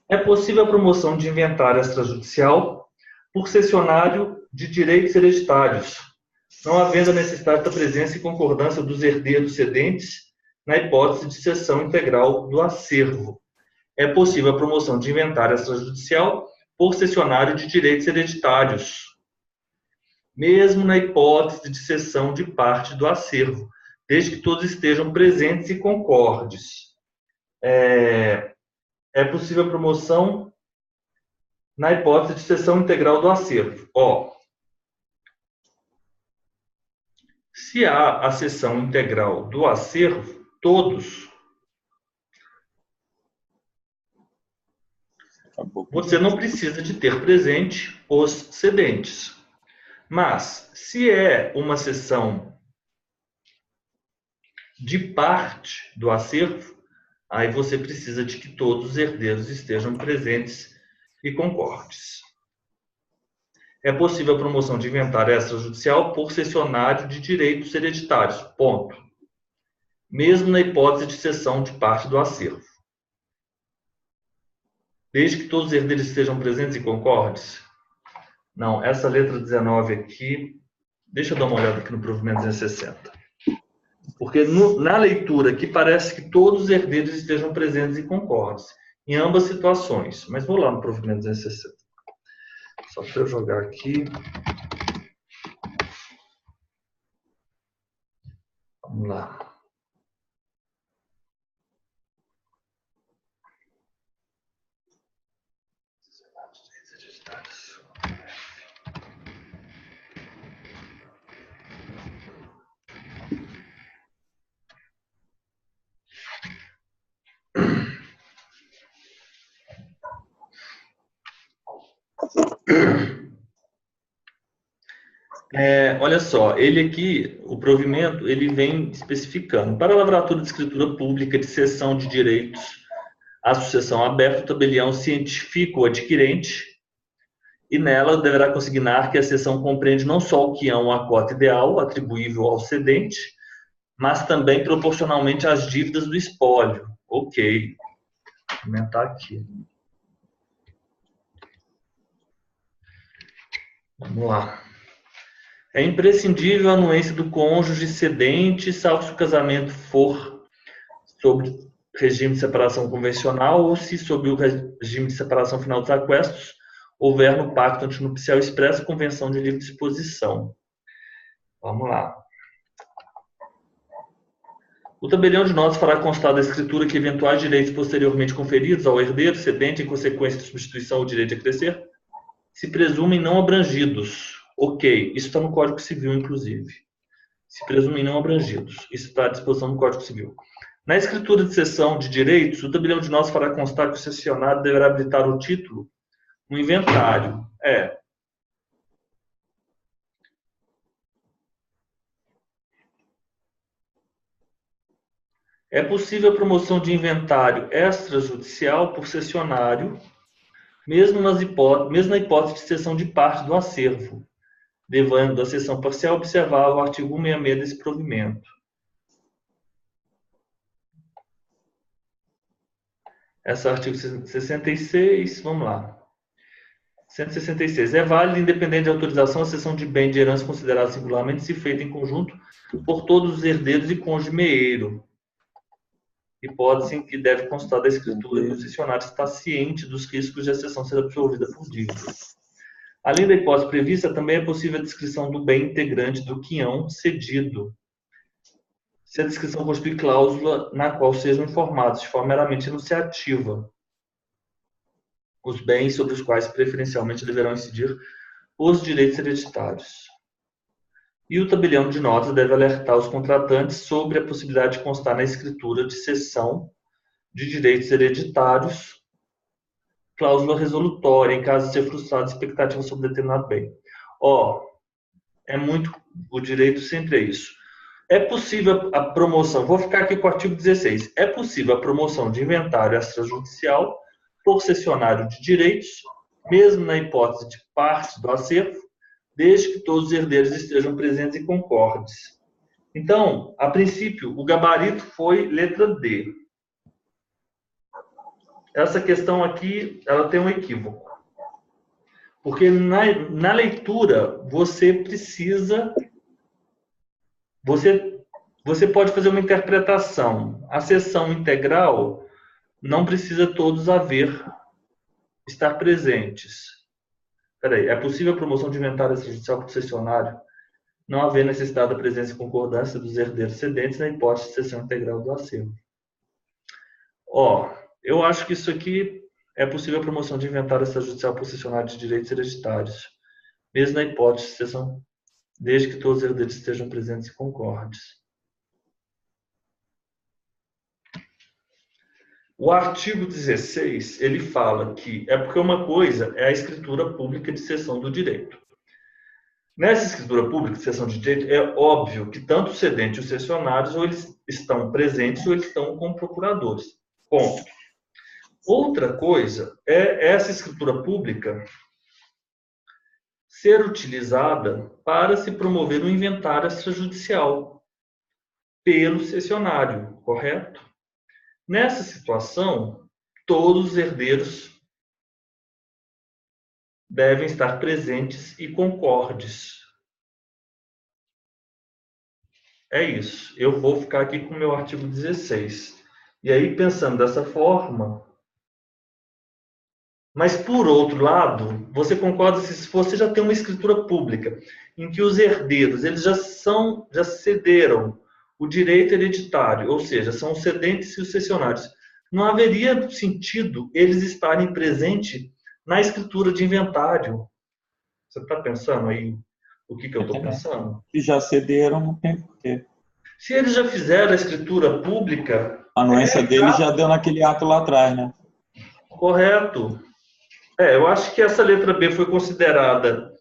É possível a promoção de inventário extrajudicial por cessionário de direitos hereditários, não havendo a necessidade da presença e concordância dos herdeiros cedentes na hipótese de cessão integral do acervo. É possível a promoção de inventário extrajudicial por cessionário de direitos hereditários, mesmo na hipótese de cessão de parte do acervo, desde que todos estejam presentes e concordes. É possível a promoção na hipótese de cessão integral do acervo. Se há a cessão integral do acervo, todos, você não precisa de ter presente os cedentes. Mas, se é uma cessão de parte do acervo, aí você precisa de que todos os herdeiros estejam presentes e concordes. É possível a promoção de inventário extrajudicial por cessionário de direitos hereditários. Ponto. Mesmo na hipótese de cessão de parte do acervo. Desde que todos os herdeiros estejam presentes e concordes. Não, essa letra 19 aqui, deixa eu dar uma olhada aqui no provimento 260. Porque na leitura aqui parece que todos os herdeiros estejam presentes e concordes, em ambas situações. Mas vou lá no provimento 260. Só para eu jogar aqui. Vamos lá. Olha só, ele aqui, o provimento, ele vem especificando. Para a lavratura de escritura pública de cessão de direitos A sucessão aberta, o tabelião cientifica o adquirente e nela deverá consignar que a cessão compreende não só o quião, a cota ideal atribuível ao cedente, mas também proporcionalmente às dívidas do espólio. Ok. Vou comentar aqui. Vamos lá. É imprescindível a anuência do cônjuge cedente, salvo se o casamento for sobre regime de separação convencional ou se, sob o regime de separação final dos aquestos, houver no pacto antinupcial expressa convenção de livre disposição. Vamos lá. O tabelião de notas fará constar da escritura que eventuais direitos posteriormente conferidos ao herdeiro cedente em consequência de substituição ou direito a crescer se presumem não abrangidos. Ok, isso está no Código Civil, inclusive. Se presumem não abrangidos. Isso está à disposição do Código Civil. Na escritura de cessão de direitos, o tabelião de notas fará constar que o cessionário deverá habilitar o título no inventário. É possível a promoção de inventário extrajudicial por cessionário, mesmo na hipótese de cessão de parte do acervo, devendo a cessão parcial observar o artigo 166 desse provimento. Esse é o artigo 66, vamos lá. 166. É válida, independente de autorização, a cessão de bem de herança considerada singularmente se feita em conjunto por todos os herdeiros e cônjuge meeiro. Hipótese em que deve constar da escritura que o cessionário está ciente dos riscos de a cessão ser absorvida por dívida. Além da hipótese prevista, também é possível a descrição do bem integrante do quião cedido, se a descrição constitui cláusula na qual sejam informados, de forma meramente enunciativa, os bens sobre os quais preferencialmente deverão incidir os direitos hereditários. E o tabelião de notas deve alertar os contratantes sobre a possibilidade de constar na escritura de cessão de direitos hereditários, cláusula resolutória, em caso de ser frustrada a expectativa sobre determinado bem. O direito sempre é isso. É possível a promoção, vou ficar aqui com o artigo 16, é possível a promoção de inventário extrajudicial por cessionário de direitos, mesmo na hipótese de parte do acervo, desde que todos os herdeiros estejam presentes e concordes. Então, a princípio, o gabarito foi letra D. Essa questão aqui, ela tem um equívoco. Porque na leitura, você precisa... Você pode fazer uma interpretação. A cessão integral não precisa todos estar presentes. Peraí, é possível a promoção de inventário extrajudicial por cessionário não haver necessidade da presença e concordância dos herdeiros cedentes na hipótese de cessão integral do acervo. Eu acho que isso aqui é possível a promoção de inventário extrajudicial por cessionário de direitos hereditários, mesmo na hipótese de cessão, desde que todos os herdeiros estejam presentes e concordes. O artigo 16, ele fala que é porque uma coisa é a escritura pública de cessão do direito. Nessa escritura pública de cessão de direito, é óbvio que tanto o cedente e os cessionários ou eles estão presentes ou eles estão como procuradores. Ponto. Outra coisa é essa escritura pública ser utilizada para se promover um inventário extrajudicial pelo cessionário, correto? Nessa situação, todos os herdeiros devem estar presentes e concordes. É isso. Eu vou ficar aqui com o meu artigo 16. E aí, pensando dessa forma... Mas, por outro lado, você concorda se você já tem uma escritura pública em que os herdeiros eles já cederam o direito hereditário, ou seja, são os cedentes e os cessionários. Não haveria sentido eles estarem presentes na escritura de inventário. Você está pensando aí o que eu estou pensando?
Se já cederam, não tem porquê.
Se eles já fizeram a escritura pública...
A anuência deles já deu naquele ato lá atrás, né?
Correto. Eu acho que essa letra B foi considerada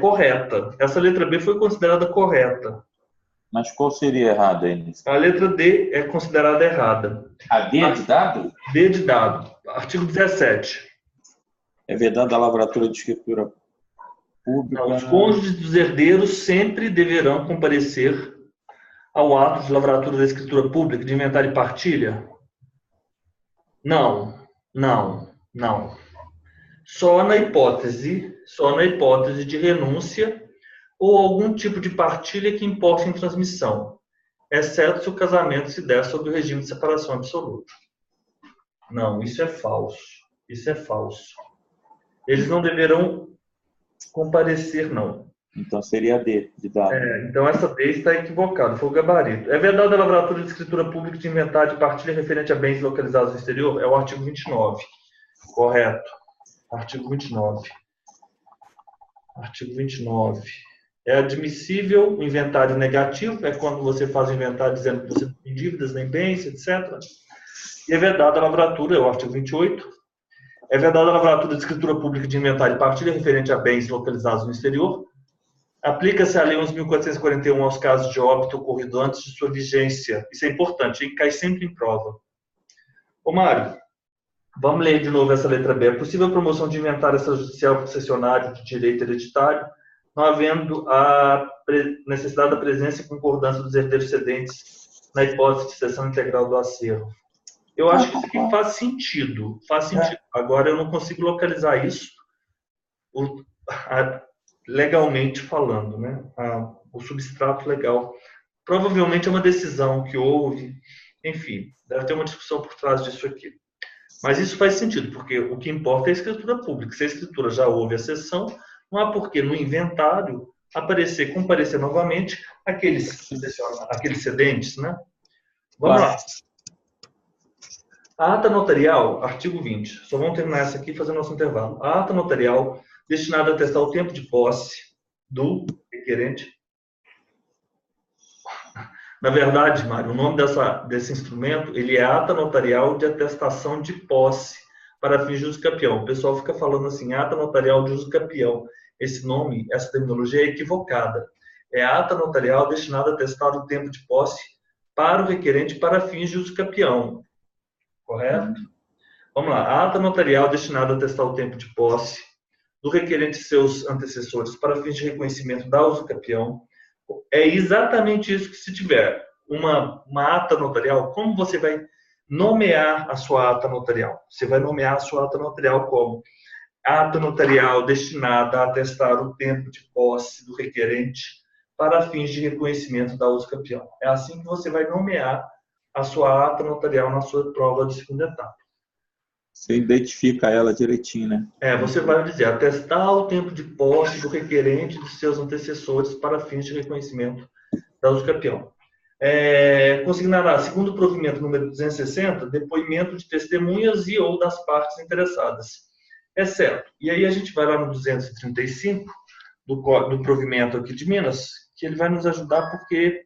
correta. Essa letra B foi considerada correta.
Mas qual seria errado aí?
A letra D é considerada errada.
A D de dado?
D de dado. Artigo 17.
É vedada a lavratura de escritura pública.
Não, os cônjuges dos herdeiros sempre deverão comparecer ao ato de lavratura da escritura pública de inventário e partilha? Não, não, não. Só na hipótese de renúncia ou algum tipo de partilha que importe em transmissão, exceto se o casamento se der sob o regime de separação absoluta. Não, isso é falso. Isso é falso. Eles não deverão comparecer, não.
Então seria D, de dado.
Então essa D está equivocada, foi o gabarito. É vedada a lavratura de escritura pública de inventário de partilha referente a bens localizados no exterior? É o artigo 29. Correto. Artigo 29. Artigo 29. É admissível o inventário negativo, é quando você faz o inventário dizendo que você tem dívidas, nem bens, etc. E é vedada a lavratura, é o artigo 28. É vedada a lavratura de escritura pública de inventário e partilha referente a bens localizados no exterior. Aplica-se a Lei 11.441 aos casos de óbito ocorrido antes de sua vigência. Isso é importante, cai sempre em prova. Ô, Mário, vamos ler de novo essa letra B. É possível a promoção de inventário extrajudicial concessionário de direito hereditário, não havendo a necessidade da presença e concordância dos herdeiros cedentes na hipótese de cessão integral do acervo. Eu acho que isso aqui faz sentido. Faz sentido. Agora, eu não consigo localizar isso legalmente falando, né? O substrato legal. Provavelmente é uma decisão que houve. Enfim, deve ter uma discussão por trás disso aqui. Mas isso faz sentido, porque o que importa é a escritura pública. Se a escritura já houve a cessão, não há por que no inventário comparecer novamente aqueles cedentes, né? Vamos lá. A ata notarial, artigo 20. Só vamos terminar essa aqui e fazer nosso intervalo. A ata notarial destinada a atestar o tempo de posse do requerente. Na verdade, Mário, o nome desse instrumento, ele é ata notarial de atestação de posse para fins de uso capião. O pessoal fica falando assim, ata notarial de uso capião. Esse nome, essa terminologia é equivocada. É ata notarial destinada a atestar o tempo de posse para o requerente para fins de uso capião. Correto? Vamos lá. A ata notarial destinada a atestar o tempo de posse do requerente e seus antecessores para fins de reconhecimento da uso capião. É exatamente isso que se tiver uma ata notarial, como você vai nomear a sua ata notarial? Você vai nomear a sua ata notarial como ata notarial destinada a atestar o tempo de posse do requerente para fins de reconhecimento da uso capião. É assim que você vai nomear a sua ata notarial na sua prova de segunda etapa.
Você identifica ela direitinho, né?
Você vai dizer, atestar o tempo de posse do requerente e de seus antecessores para fins de reconhecimento da uso capião. Consignará, segundo o provimento número 260, depoimento de testemunhas e ou das partes interessadas. Exceto, e aí a gente vai lá no 235 do provimento aqui de Minas, que ele vai nos ajudar porque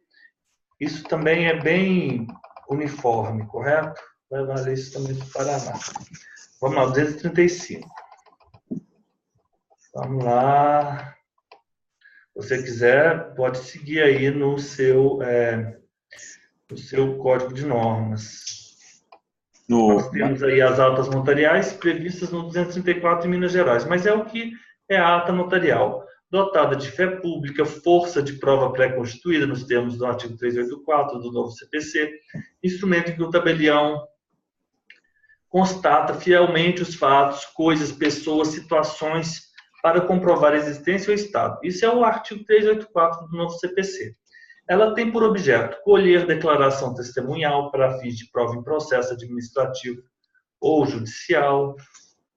isso também é bem uniforme, correto? Vai valer isso também do Paraná. Vamos lá, 235. Vamos lá. Se você quiser, pode seguir aí no seu código de normas. Nós temos aí as atas notariais previstas no 234 em Minas Gerais, mas é o que é a ata notarial, dotada de fé pública, força de prova pré-constituída, nos termos do artigo 384 do novo CPC, instrumento em que o tabelião constata fielmente os fatos, coisas, pessoas, situações para comprovar a existência ou estado. Isso é o artigo 384 do novo CPC. Ela tem por objeto colher declaração testemunhal para fins de prova em processo administrativo ou judicial.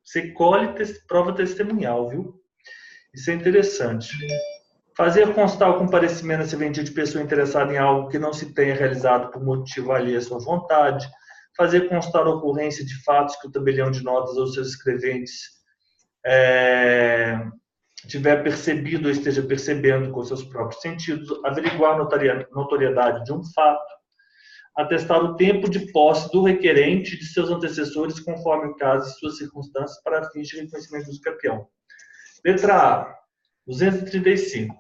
Você colhe prova testemunhal, viu? Isso é interessante. Fazer constar o comparecimento a ser vendido de pessoa interessada em algo que não se tenha realizado por motivo alheio à sua vontade. Fazer constar a ocorrência de fatos que o tabelião de notas ou seus escreventes tiver percebido ou esteja percebendo com seus próprios sentidos, averiguar a notoriedade de um fato, atestar o tempo de posse do requerente e de seus antecessores conforme o caso e suas circunstâncias para fins de reconhecimento do capião. Letra A, 235.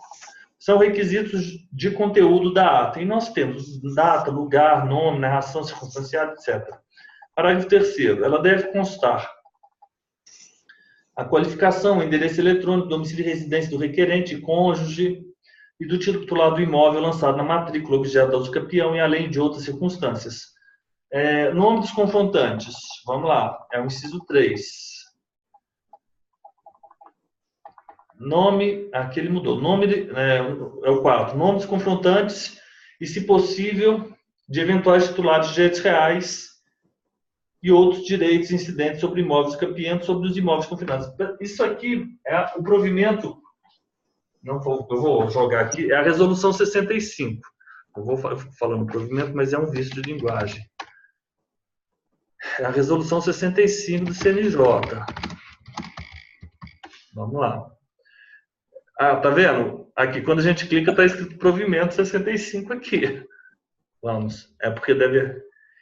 são requisitos de conteúdo da ata. E nós temos data, lugar, nome, narração circunstanciada, etc. Parágrafo 3º. Ela deve constar a qualificação, o endereço eletrônico, domicílio e residência do requerente, cônjuge e do titular do imóvel lançado na matrícula objeto da usucapião e além de outras circunstâncias. Nome dos confrontantes. Vamos lá. É o inciso 3. Nome, aqui ele mudou. Nome, é o 4. Nome dos confrontantes e, se possível, de eventuais titulares de direitos reais e outros direitos incidentes sobre imóveis campeantes, sobre os imóveis confinados. Isso aqui é o provimento, eu vou jogar aqui, é a resolução 65. Eu vou falando provimento, mas é um vício de linguagem. É a resolução 65 do CNJ. Vamos lá. Tá vendo? Aqui, quando a gente clica, está escrito provimento 65 aqui. Vamos. É porque deve...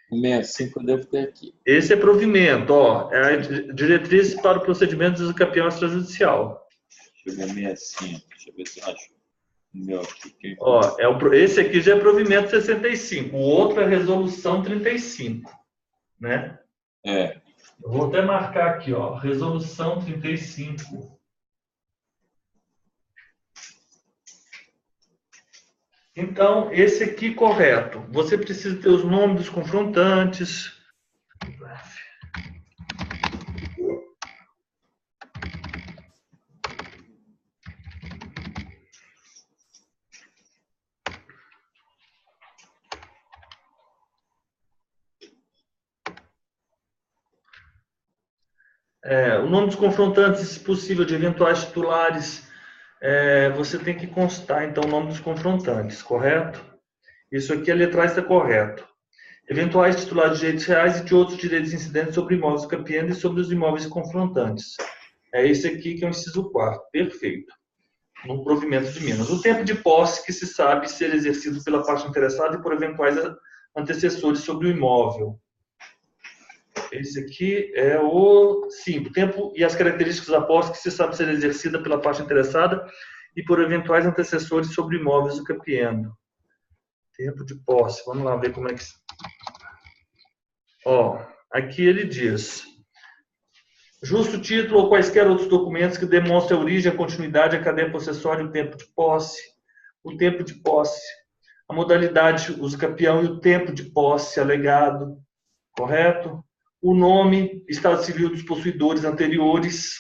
65 deve ter aqui.
Esse é provimento, ó. É a diretriz para o procedimento de usucapião extrajudicial.
Deixa eu ver 65. Deixa eu ver se eu acho o meu aqui.
Ó, esse aqui já é provimento 65. O outro é resolução 35. Né? Eu vou até marcar aqui, ó. Resolução 35. Então, esse aqui correto. Você precisa ter os nomes dos confrontantes. O nome dos confrontantes, se possível, de eventuais titulares, você tem que constar, então, o nome dos confrontantes, correto? Isso aqui, a letra A está correto. Eventuais titulares de direitos reais e de outros direitos incidentes sobre imóveis campeando e sobre os imóveis confrontantes. É esse aqui que é o inciso 4º. Perfeito. No provimento de Minas. O tempo de posse que se sabe ser exercido pela parte interessada e por eventuais antecessores sobre o imóvel. Esse aqui é o tempo e as características da posse que se sabe ser exercida pela parte interessada e por eventuais antecessores sobre imóveis do capiendo. Tempo de posse. Vamos lá ver como é que... Aqui ele diz: justo título ou quaisquer outros documentos que demonstrem a origem, a continuidade, a cadeia possessória, o tempo de posse, a modalidade usucapião e o tempo de posse alegado, correto? O nome, estado civil dos possuidores anteriores,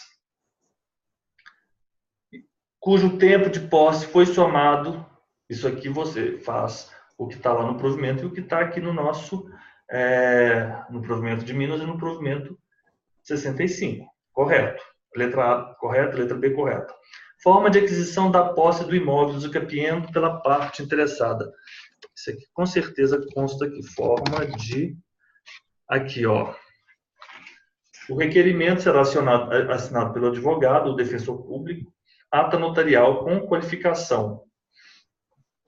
cujo tempo de posse foi somado. Isso aqui você faz o que está lá no provimento e o que está aqui no nosso, no provimento de Minas e no provimento 65. Correto. Letra A, correto. Letra B, correto. Forma de aquisição da posse do imóvel usucapiento pela parte interessada. Isso aqui com certeza consta aqui. Forma de... Aqui, ó. O requerimento será assinado pelo advogado ou defensor público, ata notarial com qualificação.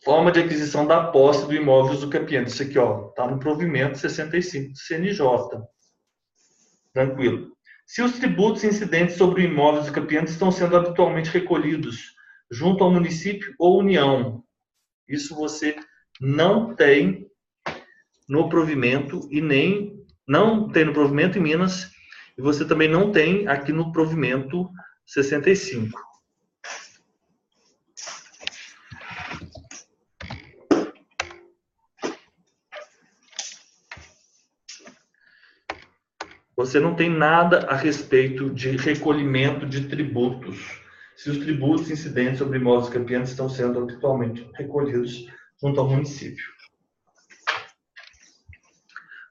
Forma de aquisição da posse do imóvel usucapiente. Isso aqui, ó, está no provimento 65 do CNJ. Tranquilo. Se os tributos incidentes sobre o imóvel usucapiente estão sendo habitualmente recolhidos junto ao município ou união, isso você não tem no provimento e nem... Não tem no provimento em Minas e você também não tem aqui no provimento 65. Você não tem nada a respeito de recolhimento de tributos. Se os tributos incidentes sobre imóveis campeantes estão sendo habitualmente recolhidos junto ao município.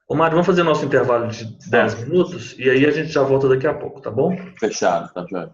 Ô, Mário, vamos fazer nosso intervalo de 10 minutos e aí a gente já volta daqui a pouco, tá bom?
Fechado, tá joia.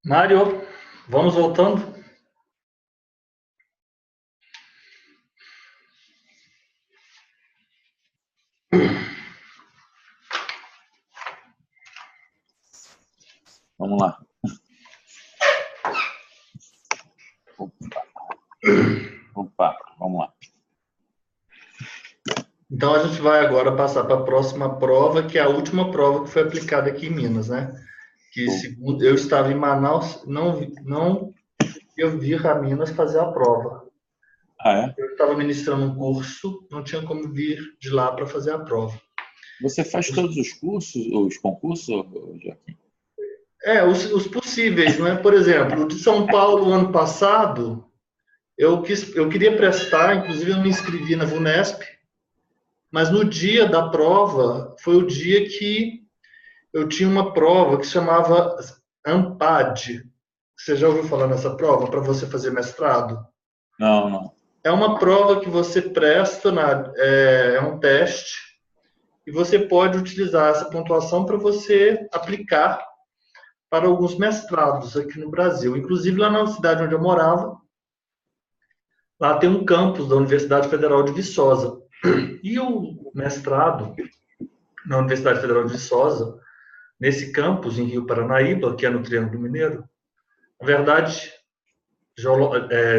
Mário, vamos voltando?
Vamos lá. Opa, vamos lá.
Então, a gente vai agora passar para a próxima prova, que é a última prova que foi aplicada aqui em Minas, né? Que, segundo eu estava em Manaus, não eu vir a Minas fazer a prova.
Ah, é?
Eu estava ministrando um curso, não tinha como vir de lá para fazer a prova.
Você faz todos os cursos, os concursos, Joaquim?
Os possíveis, né? Por exemplo, o de São Paulo, ano passado, eu queria prestar, inclusive eu me inscrevi na VUNESP, mas no dia da prova, foi o dia que eu tinha uma prova que chamava AMPAD. Você já ouviu falar nessa prova para você fazer mestrado?
Não.
É uma prova que você presta, é um teste, e você pode utilizar essa pontuação para você aplicar para alguns mestrados aqui no Brasil. Inclusive, lá na cidade onde eu morava, lá tem um campus da Universidade Federal de Viçosa. E o mestrado na Universidade Federal de Viçosa, nesse campus em Rio Paranaíba, que é no Triângulo Mineiro, na verdade,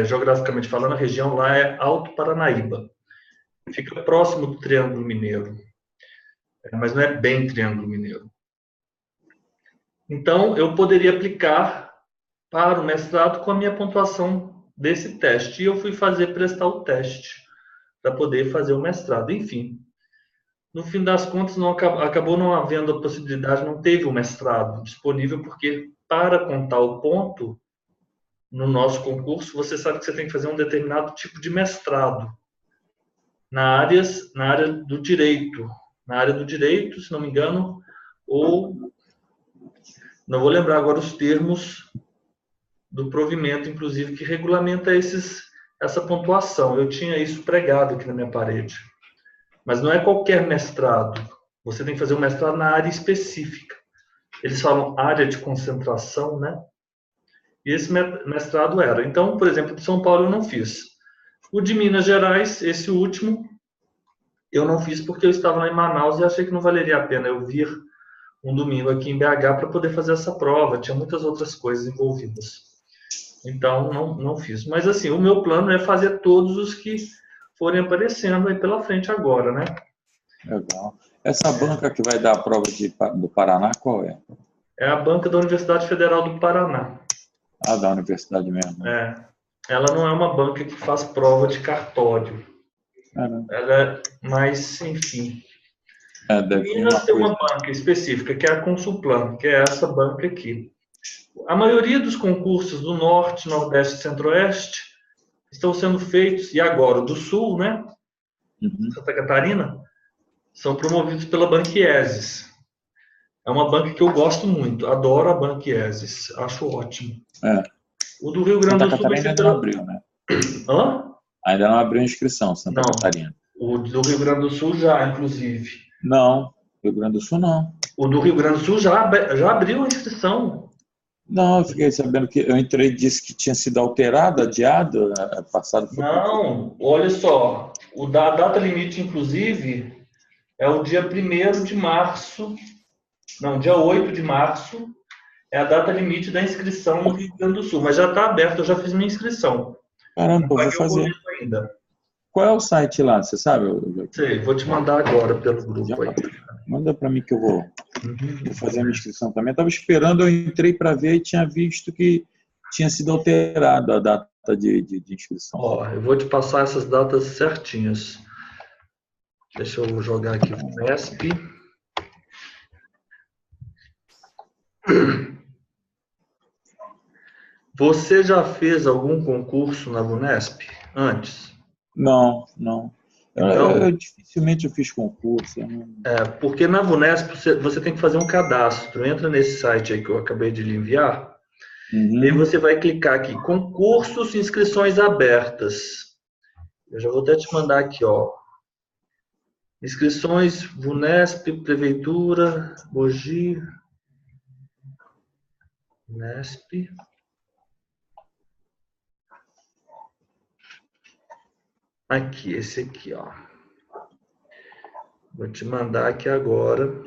geograficamente falando, a região lá é Alto Paranaíba. Fica próximo do Triângulo Mineiro, mas não é bem Triângulo Mineiro. Então, eu poderia aplicar para o mestrado com a minha pontuação desse teste. E eu fui prestar o teste para poder fazer o mestrado. Enfim, no fim das contas, acabou não havendo a possibilidade, não teve o mestrado disponível, porque para contar o ponto no nosso concurso, você sabe que você tem que fazer um determinado tipo de mestrado na área do direito. Na área do direito, se não me engano, ou não vou lembrar agora os termos do provimento, inclusive, que regulamenta essa pontuação. Eu tinha isso pregado aqui na minha parede. Mas não é qualquer mestrado. Você tem que fazer um mestrado na área específica. Eles falam área de concentração, né? E esse mestrado era. Então, por exemplo, de São Paulo eu não fiz. O de Minas Gerais, esse último, eu não fiz porque eu estava lá em Manaus e achei que não valeria a pena eu vir um domingo aqui em BH para poder fazer essa prova. Tinha muitas outras coisas envolvidas. Então, não fiz. Mas, assim, o meu plano é fazer todos os que forem aparecendo aí pela frente agora, né?
Legal. Essa banca que vai dar a prova do Paraná, qual é?
É a banca da Universidade Federal do Paraná.
Ah, da universidade mesmo.
Ela não é uma banca que faz prova de cartório. Ela é mais, enfim. Minas tem uma banca específica, que é a Consulplan, que é essa banca aqui. A maioria dos concursos do Norte, Nordeste e Centro-Oeste estão sendo feitos, e agora do Sul, né? Santa Catarina, são promovidos pela Banquieses. É uma banca que eu gosto muito, adoro a Banquieses, acho ótimo. O do Rio Grande do Sul...
Santa Catarina ainda não abriu, né?
Hã?
Ainda não abriu a inscrição, Santa Catarina.
O do Rio Grande do Sul já, inclusive.
Não, Rio Grande do Sul não.
O do Rio Grande do Sul já abriu a inscrição.
Não, eu fiquei sabendo que eu entrei e disse que tinha sido alterado, adiado, passado.
Não, olha só, a data limite, inclusive, é o dia 1º de março, não, dia 8 de março, é a data limite da inscrição no Rio Grande do Sul, mas já está aberto, eu já fiz minha inscrição.
Caramba, eu vou fazer.
Ainda.
Qual é o site lá, você sabe?
Sei, vou te mandar agora pelo grupo aí.
Manda para mim que eu vou fazer a minha inscrição também. Eu estava esperando, eu entrei para ver e tinha visto que tinha sido alterada a data de inscrição.
Ó, eu vou te passar essas datas certinhas. Deixa eu jogar aqui o VUNESP. Você já fez algum concurso na VUNESP antes?
Não.
Então,
eu dificilmente eu fiz concurso.
Porque na VUNESP você tem que fazer um cadastro. Entra nesse site aí que eu acabei de lhe enviar. E aí você vai clicar aqui, concursos, inscrições abertas. Eu já vou até te mandar aqui, ó. Inscrições, VUNESP, Prefeitura, Mogi. Nesp. Aqui, esse aqui, ó. Vou te mandar aqui agora.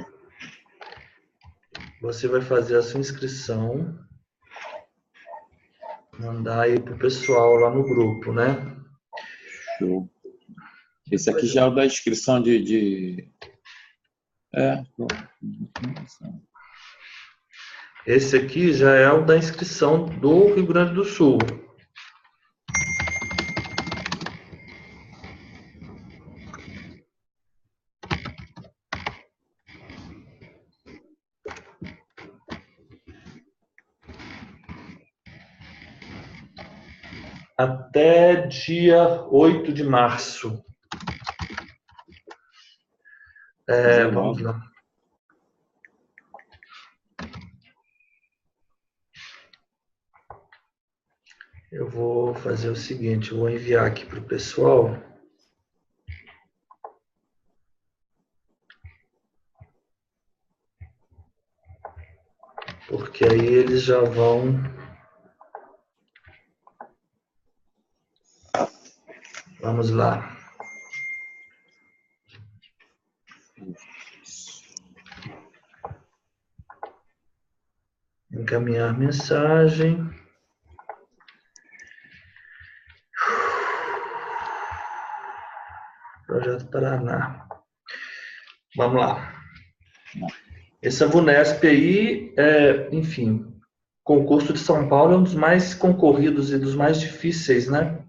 Você vai fazer a sua inscrição. Mandar aí pro pessoal lá no grupo, né?
Show. Esse aqui já é o da inscrição de...
Esse aqui já é o da inscrição do Rio Grande do Sul. Até dia 8 de março. Vamos lá. Eu vou fazer o seguinte, eu vou enviar aqui para o pessoal. Porque aí eles já vão... Vamos lá. Encaminhar mensagem. Projeto Paraná. Vamos lá. Esse VUNESP aí, enfim, concurso de São Paulo é um dos mais concorridos e dos mais difíceis, né?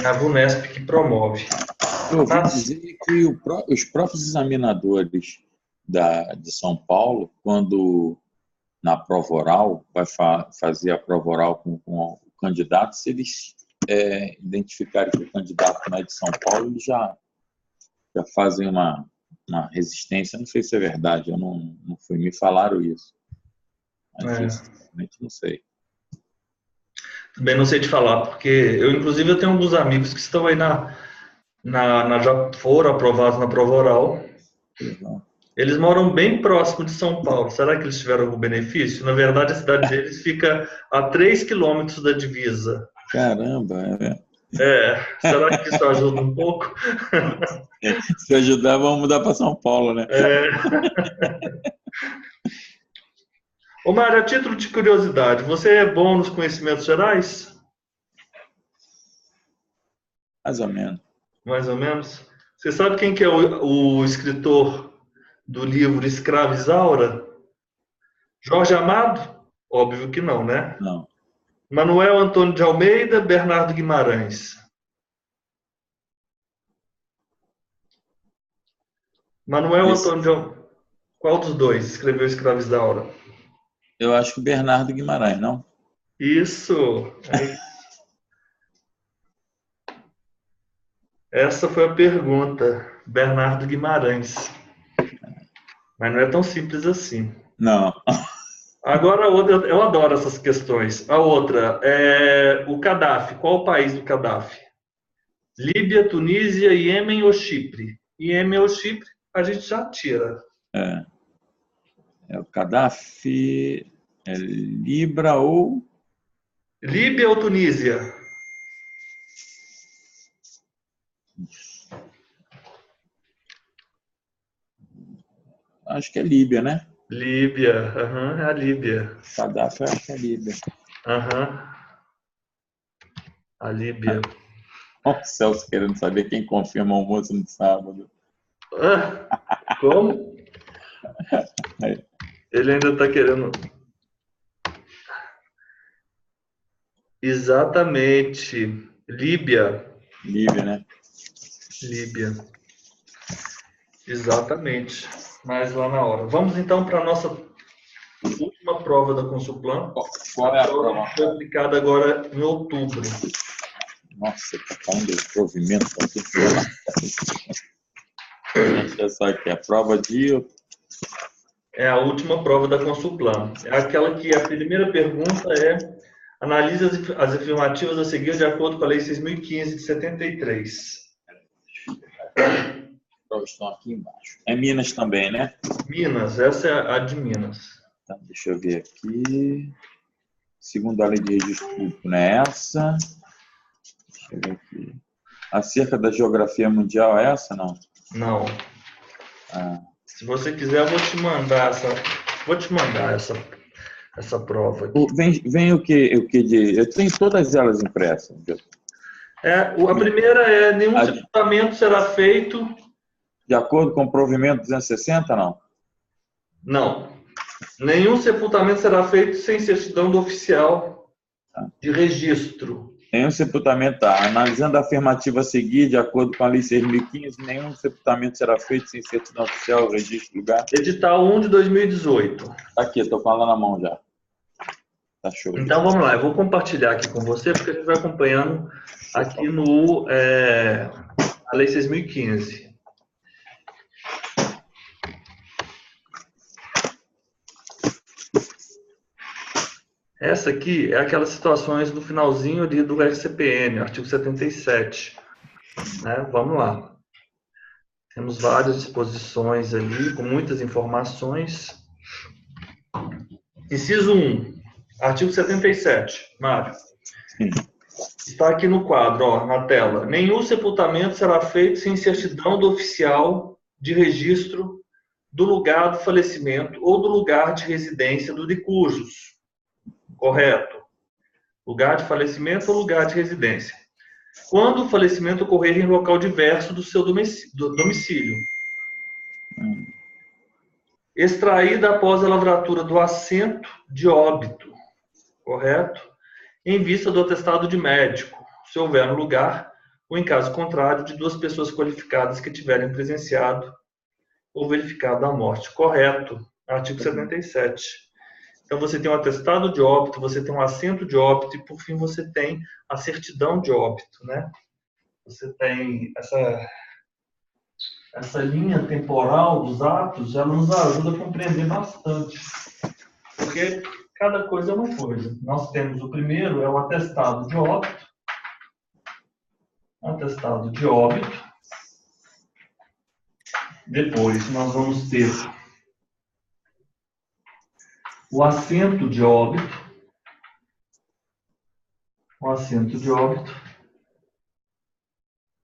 É a VUNESP que promove.
Eu ouvi dizer que os próprios examinadores de São Paulo, quando na prova oral, vai fazer a prova oral com o candidato, se eles identificarem que o candidato não é de São Paulo, eles já fazem uma resistência. Não sei se é verdade, eu não fui, me falaram isso. Mas realmente não sei.
Também não sei te falar, porque inclusive, eu tenho alguns amigos que estão aí já foram aprovados na prova oral. Eles moram bem próximo de São Paulo. Será que eles tiveram algum benefício? Na verdade, a cidade deles fica a 3 quilômetros da divisa.
Caramba!
Será que isso ajuda um pouco?
Se ajudar, vamos mudar para São Paulo, né?
Ô, Mário, a título de curiosidade, você é bom nos conhecimentos gerais?
Mais ou menos.
Mais ou menos? Você sabe quem que é o escritor do livro Escrava Isaura? Jorge Amado? Óbvio que não, né?
Não.
Manuel Antônio de Almeida, Bernardo Guimarães. Manuel Antônio de Almeida. Qual dos dois escreveu Escrava Isaura?
Eu acho que Bernardo Guimarães, não?
Isso. Essa foi a pergunta. Bernardo Guimarães. Mas não é tão simples assim.
Não.
Agora, eu adoro essas questões. A outra é o Gaddafi. Qual o país do Gaddafi? Líbia, Tunísia, Iêmen ou Chipre? Iêmen ou Chipre, a gente já tira.
O Gaddafi é Libra ou...
Líbia ou Tunísia?
Acho que é Líbia, né?
Líbia, é a Líbia.
Gaddafi, acho que é Líbia.
A Líbia.
O Celso querendo saber quem confirma o almoço no sábado.
Como? Ele ainda está querendo... Exatamente. Líbia.
Líbia, né?
Líbia. Exatamente. Mas lá na hora. Vamos então para a nossa última prova da Consulplan.
Qual é a prova?
Foi aplicada agora em outubro.
Nossa, tá falando de provimento. Deixa só aqui. A prova de...
É a última prova da Consulplan. É aquela que a primeira pergunta é: analise as afirmativas a seguir de acordo com a Lei 6.015 de 73.
Provas estão aqui embaixo. É Minas também, né?
Minas, essa é a de Minas.
Tá, deixa eu ver aqui. Segundo a lei de registro público, não é essa? Deixa eu ver aqui. Acerca da geografia mundial, é essa, não?
Não.
Ah.
Se você quiser, eu vou te mandar essa prova aqui.
Vem o que de... Eu tenho todas elas impressas.
A primeira é: nenhum sepultamento será feito...
De acordo com o provimento 260, não?
Não. Nenhum sepultamento será feito sem certidão do oficial de registro.
Nenhum sepultamento, analisando a afirmativa a seguir, de acordo com a Lei 6.015, nenhum sepultamento será feito sem certidão oficial, registro do lugar.
Edital 1 de 2018.
Aqui, estou com ela na mão já. Tá show.
Então vamos lá, eu vou compartilhar aqui com você, porque a gente vai acompanhando aqui no a Lei 6.015. Essa aqui é aquelas situações do finalzinho ali do RCPN, artigo 77. Né? Vamos lá. Temos várias disposições ali, com muitas informações. Inciso 1, artigo 77, Mário. Está aqui no quadro, ó, na tela. Nenhum sepultamento será feito sem certidão do oficial de registro do lugar do falecimento ou do lugar de residência do de cujos. Correto. Lugar de falecimento ou lugar de residência. Quando o falecimento ocorrer em local diverso do seu domicílio. Extraída após a lavratura do assento de óbito. Correto? Em vista do atestado de médico, se houver no lugar, ou em caso contrário, de duas pessoas qualificadas que tiverem presenciado ou verificado a morte. Correto. Artigo 77. Então, você tem um atestado de óbito, você tem um assento de óbito e, por fim, você tem a certidão de óbito, né? Você tem essa linha temporal dos atos, ela nos ajuda a compreender bastante. Porque cada coisa é uma coisa. Nós temos o primeiro, é o atestado de óbito. Atestado de óbito. Depois, nós vamos ter o assento de óbito. O assento de óbito.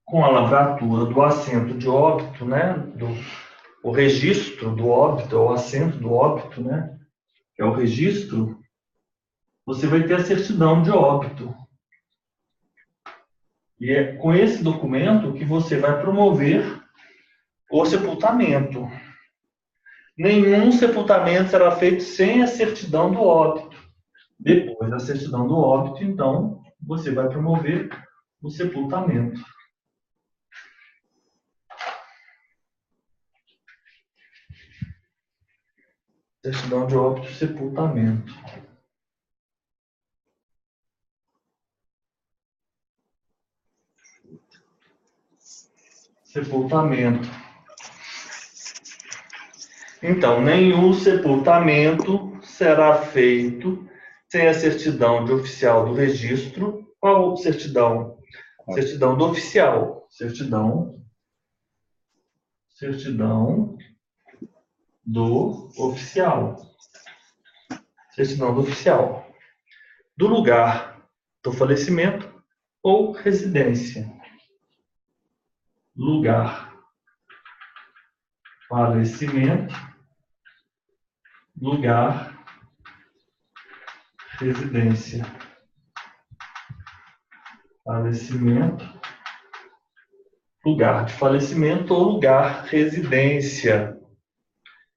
Com a lavratura do assento de óbito, né? O registro do óbito, o assento do óbito, né? Que é o registro. Você vai ter a certidão de óbito. E é com esse documento que você vai promover o sepultamento. Nenhum sepultamento será feito sem a certidão do óbito. Depois da certidão do óbito, então, você vai promover o sepultamento. Certidão de óbito e sepultamento. Sepultamento. Então, nenhum sepultamento será feito sem a certidão de oficial do registro. Qual certidão? Certidão do oficial. Certidão do oficial. Certidão do oficial. Do lugar do falecimento ou residência. Lugar. Falecimento. Lugar. Residência. Falecimento. Lugar de falecimento ou lugar residência.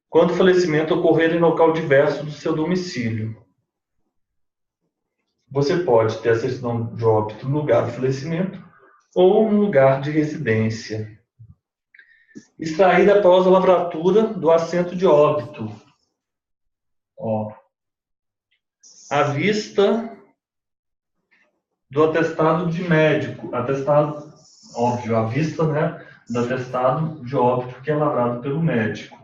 Quando o falecimento ocorrer em local diverso do seu domicílio. Você pode ter a certidão de óbito no lugar do falecimento ou no lugar de residência. Extraída após a lavratura do assento de óbito. Ó. À vista do atestado de médico. Atestado, óbvio, à vista, né, do atestado de óbito que é lavrado pelo médico.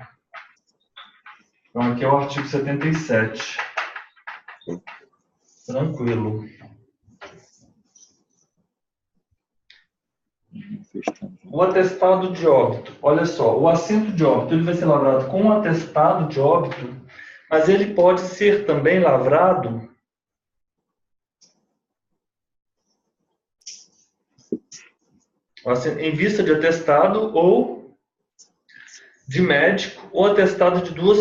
Então, aqui é o artigo 77. Tranquilo. O atestado de óbito. Olha só, o assento de óbito ele vai ser lavrado com o atestado de óbito, Mas ele pode ser também lavrado assim, em vista de atestado ou de médico, ou atestado de duas.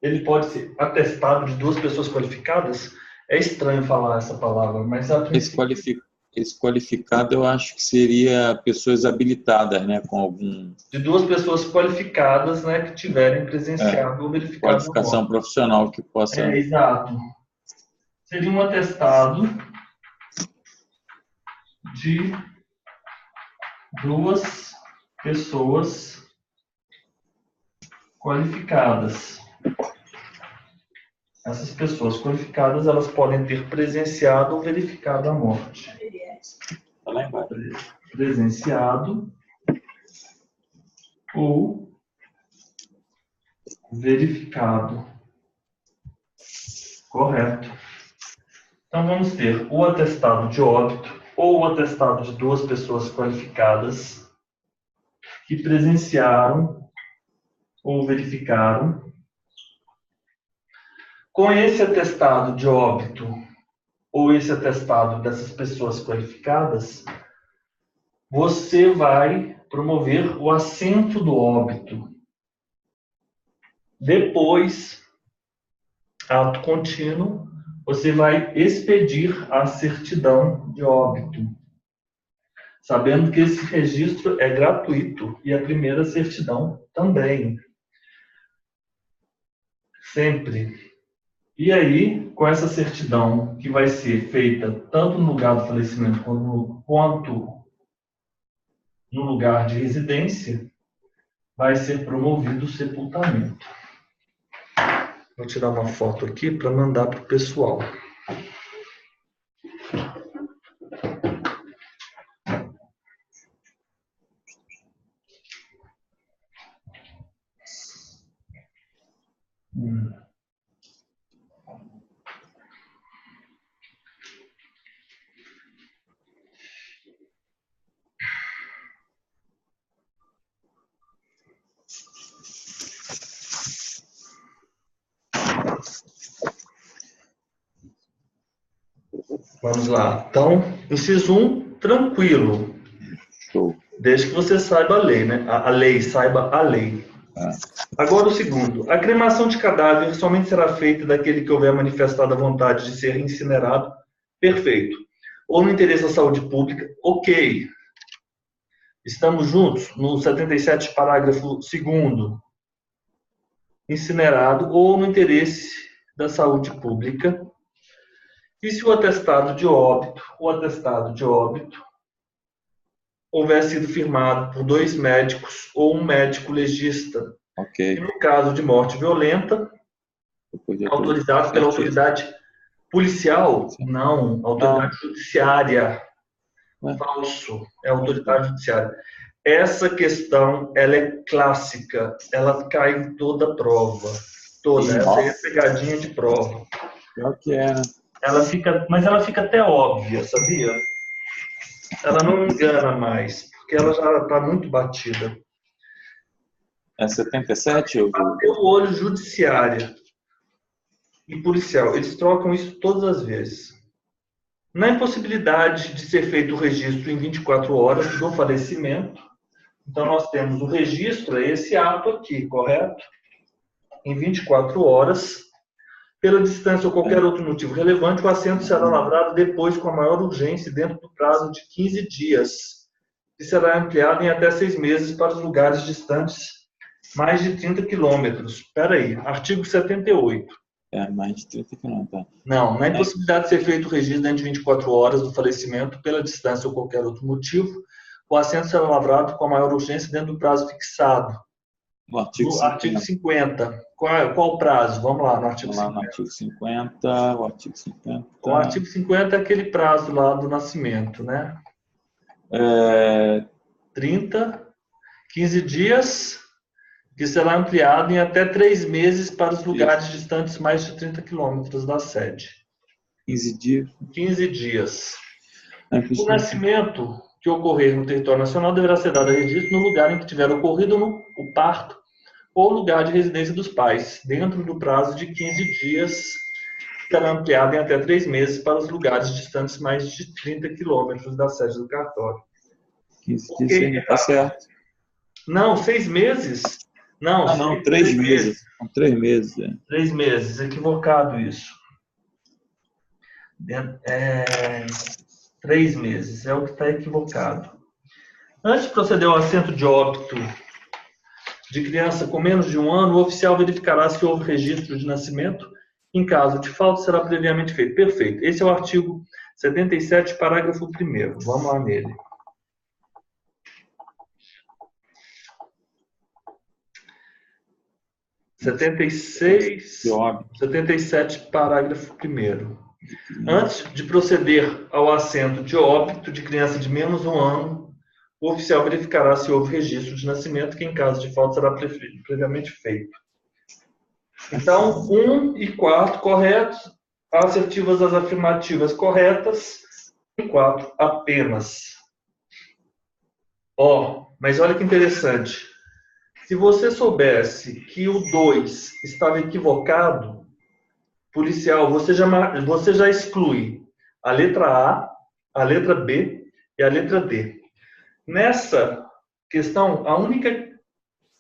Ele pode ser atestado de duas pessoas qualificadas. É estranho falar essa palavra, mas
esse qualificado eu acho que seria pessoas habilitadas, né, com algum...
De duas pessoas qualificadas, né, que tiverem presenciado ou verificado.
Qualificação profissional que possa...
Exato. Seria um atestado de duas pessoas qualificadas. Essas pessoas qualificadas, elas podem ter presenciado ou verificado a morte.
Tá lá embaixo.
Presenciado ou verificado. Correto. Então, vamos ter o atestado de óbito ou o atestado de duas pessoas qualificadas que presenciaram ou verificaram. Com esse atestado de óbito ou esse atestado dessas pessoas qualificadas, você vai promover o assento do óbito. Depois, ato contínuo, você vai expedir a certidão de óbito, sabendo que esse registro é gratuito e a primeira certidão também. Sempre. E aí, com essa certidão, que vai ser feita tanto no lugar do falecimento quanto no lugar de residência, vai ser promovido o sepultamento. Vou tirar uma foto aqui para mandar para o pessoal. Vamos lá. Então, inciso 1, tranquilo.
Show.
Desde que você saiba a lei, né? A lei, saiba a lei. Agora o segundo. A cremação de cadáver somente será feita daquele que houver manifestado a vontade de ser incinerado. Perfeito. Ou no interesse da saúde pública. Ok. Estamos juntos? No 77, parágrafo 2º. Incinerado ou no interesse da saúde pública. E se o atestado de óbito houver sido firmado por 2 médicos ou um médico legista.
Ok.
E no caso de morte violenta, autorizado pela autoridade policial? Não, autoridade judiciária. Falso, é autoridade judiciária. Essa questão, ela é clássica, ela cai em toda prova. Toda, essa aí é pegadinha de prova.
Pior que é, né?
Mas ela fica até óbvia, sabia? Ela não engana mais, porque ela já está muito batida.
É 77?
O olho judiciária e policial, eles trocam isso todas as vezes. Na impossibilidade de ser feito o registro em 24 horas do falecimento, então nós temos o registro, é esse ato aqui, correto? Em 24 horas, pela distância ou qualquer outro motivo relevante, o assento será lavrado depois com a maior urgência dentro do prazo de 15 dias, que será ampliado em até 6 meses para os lugares distantes mais de 30 quilômetros. Espera aí, artigo 78.
Mais de 30 quilômetros.
Não, na impossibilidade de ser feito o registro dentro de 24 horas do falecimento, pela distância ou qualquer outro motivo, o assento será lavrado com a maior urgência dentro do prazo fixado.
O artigo 50.
Artigo 50. Qual o prazo? Vamos lá, no artigo 50.
No artigo 50. O artigo 50.
O artigo 50 é aquele prazo lá do nascimento, né? 30, 15 dias, que será ampliado em até 3 meses para os lugares distantes mais de 30 quilômetros da sede.
15 dias.
15 dias. O nascimento que ocorrer no território nacional deverá ser dado a registro no lugar em que tiver ocorrido o parto ou lugar de residência dos pais, dentro do prazo de 15 dias, será ampliado em até 3 meses para os lugares distantes mais de 30 quilômetros da sede do cartório.
15 dias está certo.
Não, 6 meses? Não,
ah, não, 3 meses. São 3 meses.
3 meses, equivocado isso. 3 meses, é o que está equivocado. Antes de proceder ao assento de óbito de criança com menos de 1 ano, o oficial verificará se houve registro de nascimento. Em caso de falta, será previamente feito. Perfeito. Esse é o artigo 77, parágrafo 1º. Vamos lá nele.
óbito.
77, parágrafo 1º. Antes de proceder ao assento de óbito de criança de menos 1 ano, o oficial verificará se houve registro de nascimento, que em caso de falta será previamente feito. Então, 1 e 4 corretos, assertivas as afirmativas corretas, e 4 apenas. Mas olha que interessante. Se você soubesse que o 2 estava equivocado, policial, você já exclui a letra A, a letra B e a letra D. Nessa questão, a única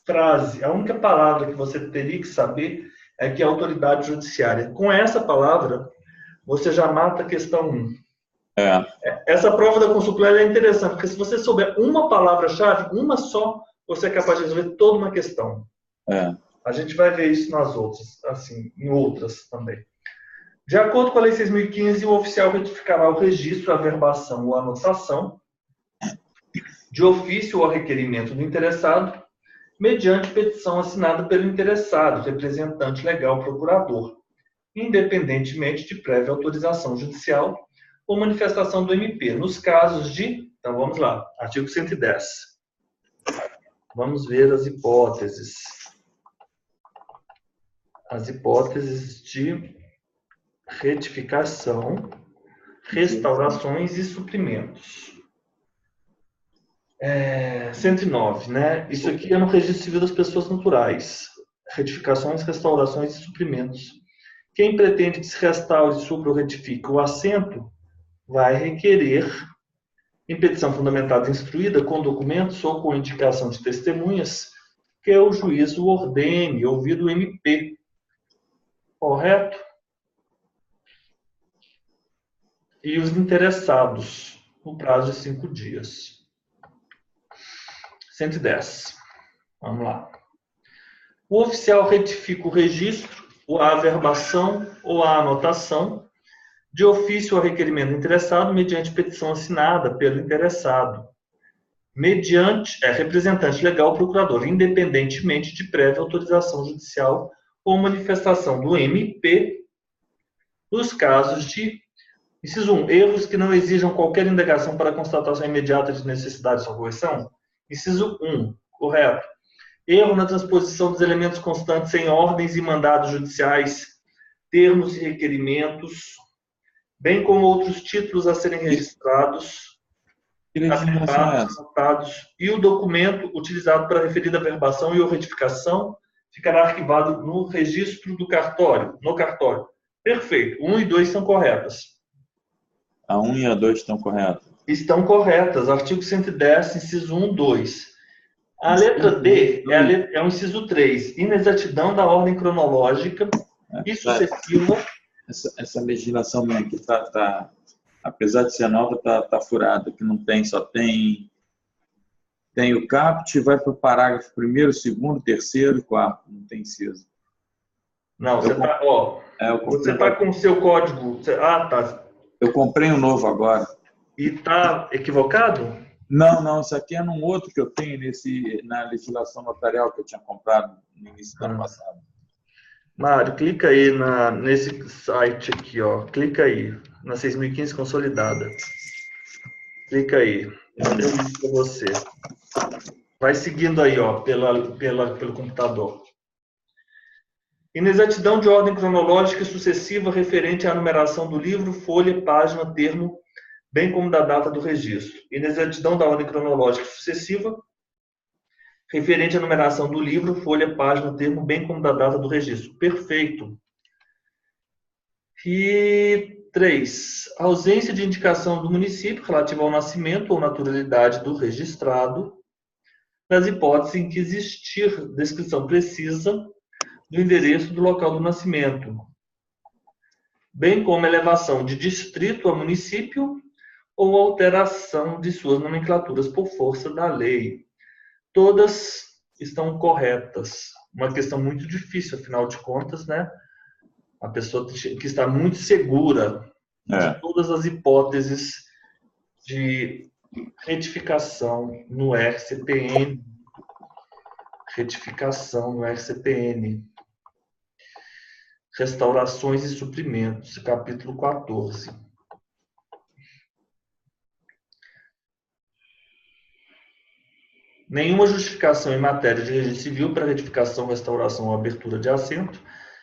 frase, a única palavra que você teria que saber é que é autoridade judiciária. Com essa palavra, você já mata a questão 1. Essa prova da consultoria é interessante, porque se você souber uma palavra-chave, uma só, você é capaz de resolver toda uma questão. A gente vai ver isso nas outras, assim, em outras também. De acordo com a Lei 6.015, o oficial retificará o registro, a averbação ou a anotação, de ofício ou a requerimento do interessado, mediante petição assinada pelo interessado, representante legal, procurador, independentemente de prévia autorização judicial ou manifestação do MP, nos casos de... Então, vamos lá, artigo 110. Vamos ver as hipóteses. As hipóteses de retificação, restaurações e suprimentos. 109, né? Isso aqui é no Registro Civil das Pessoas Naturais. Retificações, restaurações e suprimentos. Quem pretende que se restaure, supra ou retifique o assento vai requerer, em petição fundamentada e instruída, com documentos ou com indicação de testemunhas, que o juiz o ordene, ouvido o MP. Correto? E os interessados, no prazo de 5 dias. 110. Vamos lá. O oficial retifica o registro, ou a averbação ou a anotação, de ofício ou requerimento do interessado, mediante petição assinada pelo interessado, mediante representante legal procurador, independentemente de prévia autorização judicial ou manifestação do MP, nos casos de, inciso 1, erros que não exijam qualquer indagação para constatação imediata de necessidade de correção. Inciso 1, correto. Erro na transposição dos elementos constantes em ordens e mandados judiciais, termos e requerimentos, bem como outros títulos a serem registrados, anotados, e o documento utilizado para a referida averbação e ou retificação ficará arquivado no registro do cartório, no cartório. Perfeito. 1 e 2 estão corretas.
A 1 e a 2 estão corretas.
Estão corretas. Artigo 110, inciso 1, 2. A letra D é o inciso 3. Inexatidão da ordem cronológica e sucessiva.
Essa legislação minha aqui apesar de ser nova, está furada, que não tem, só tem o caput, vai para o parágrafo 1º, 2º, 3º e 4º, não tem inciso.
Não, você está com o seu código. Tá.
Eu comprei um novo agora.
E está equivocado?
Não, isso aqui é num outro que eu tenho na legislação notarial que eu tinha comprado no início do ano passado.
Mário, clica aí nesse site aqui, ó. Clica aí, na 6.015 consolidada. Clica aí. Eu mandei um link para você. Vai seguindo aí, ó, pelo computador. Inexatidão de ordem cronológica sucessiva referente à numeração do livro, folha, página, termo, bem como da data do registro. Inexatidão da ordem cronológica sucessiva referente à numeração do livro, folha, página, termo, bem como da data do registro. Perfeito. E 3. Ausência de indicação do município relativa ao nascimento ou naturalidade do registrado, nas hipóteses em que existir descrição precisa do endereço do local do nascimento, bem como elevação de distrito a município ou alteração de suas nomenclaturas por força da lei. Todas estão corretas. Uma questão muito difícil, afinal de contas, né? A pessoa que está muito segura de todas as hipóteses de retificação no RCPN. Retificação no RCPN. Restaurações e suprimentos, capítulo 14. Nenhuma justificação em matéria de registro civil para retificação, restauração ou abertura de assento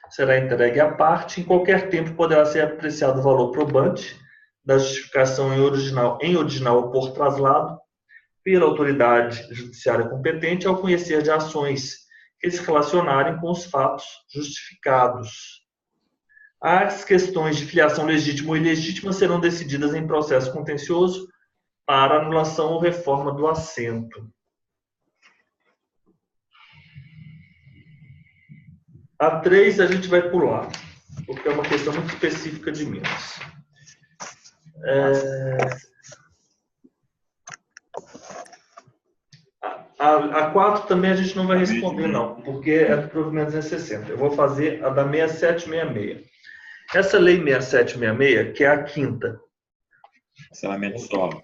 será entregue à parte. Em qualquer tempo poderá ser apreciado o valor probante da justificação em original ou por traslado pela autoridade judiciária competente ao conhecer de ações que se relacionarem com os fatos justificados. As questões de filiação legítima ou ilegítima serão decididas em processo contencioso para anulação ou reforma do assento. A 3 a gente vai pular, porque é uma questão muito específica de Minas. A 4 também a gente não vai responder, não, porque é do provimento 260. Eu vou fazer a da 6766. Essa lei 6766, que é a quinta.
Parcelamento solo.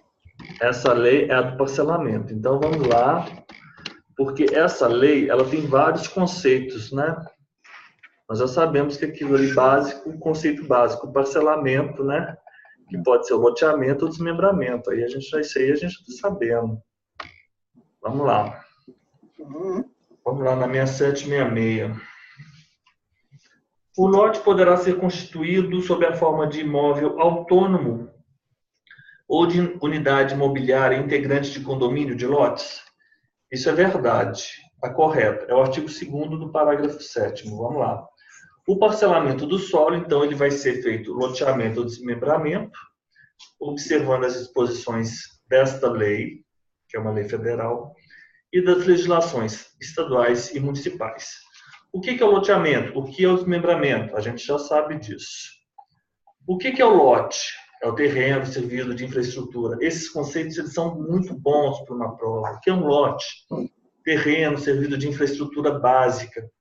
Essa lei é a do parcelamento. Então, vamos lá, porque essa lei ela tem vários conceitos, né? Nós já sabemos que aquilo ali básico, o conceito básico, o parcelamento, né? Que pode ser o loteamento ou desmembramento. Aí isso aí a gente está sabendo. Vamos lá. Vamos lá na 6766. O lote poderá ser constituído sob a forma de imóvel autônomo ou de unidade imobiliária integrante de condomínio de lotes? Isso é verdade. Está correto. É o artigo 2º do parágrafo 7º. Vamos lá. O parcelamento do solo, então, ele vai ser feito loteamento ou desmembramento, observando as disposições desta lei, que é uma lei federal, e das legislações estaduais e municipais. O que é o loteamento? O que é o desmembramento? A gente já sabe disso. O que é o lote? É o terreno servido de infraestrutura. Esses conceitos eles são muito bons para uma prova. O que é um lote? Terreno servido de infraestrutura básica,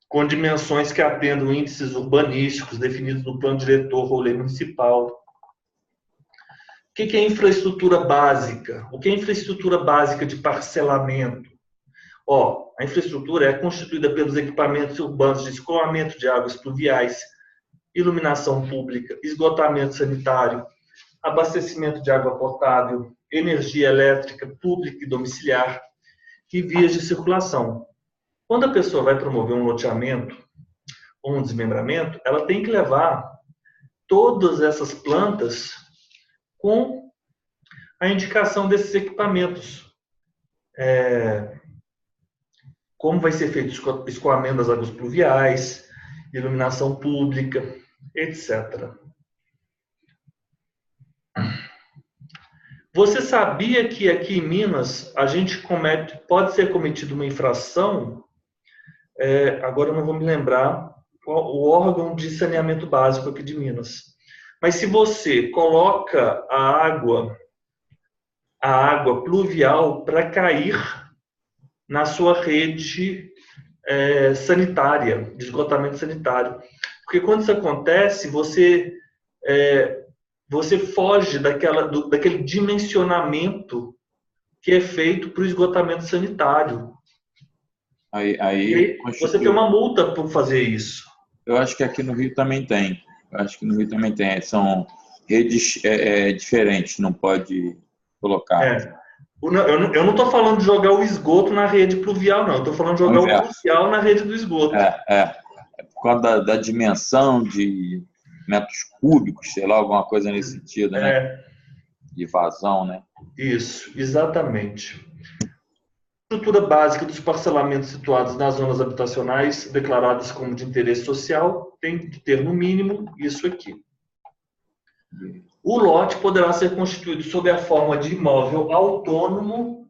com dimensões que atendam índices urbanísticos definidos no plano diretor ou lei municipal. O que é infraestrutura básica? O que é infraestrutura básica de parcelamento? A infraestrutura é constituída pelos equipamentos urbanos de escoamento de águas pluviais, iluminação pública, esgotamento sanitário, abastecimento de água potável, energia elétrica pública e domiciliar e vias de circulação. Quando a pessoa vai promover um loteamento ou um desmembramento, ela tem que levar todas essas plantas com a indicação desses equipamentos. Como vai ser feito o escoamento das águas pluviais, iluminação pública, etc. Você sabia que aqui em Minas a gente pode ser cometida uma infração? Agora eu não vou me lembrar o órgão de saneamento básico aqui de Minas. Mas se você coloca a água pluvial para cair na sua rede sanitária, de esgotamento sanitário. Porque quando isso acontece, você foge daquele dimensionamento que é feito para o esgotamento sanitário.
Aí
você tem uma multa por fazer isso.
Eu acho que aqui no Rio também tem. São redes diferentes, não pode colocar.
Eu não estou falando de jogar o esgoto na rede pluvial, não. Eu estou falando de jogar o pluvial na rede do esgoto.
Por causa da dimensão de metros cúbicos, sei lá, alguma coisa nesse sentido, né? De vazão, né?
Isso, exatamente. estrutura básica dos parcelamentos situados nas zonas habitacionais declaradas como de interesse social tem de ter, no mínimo, isso aqui. O lote poderá ser constituído sob a forma de imóvel autônomo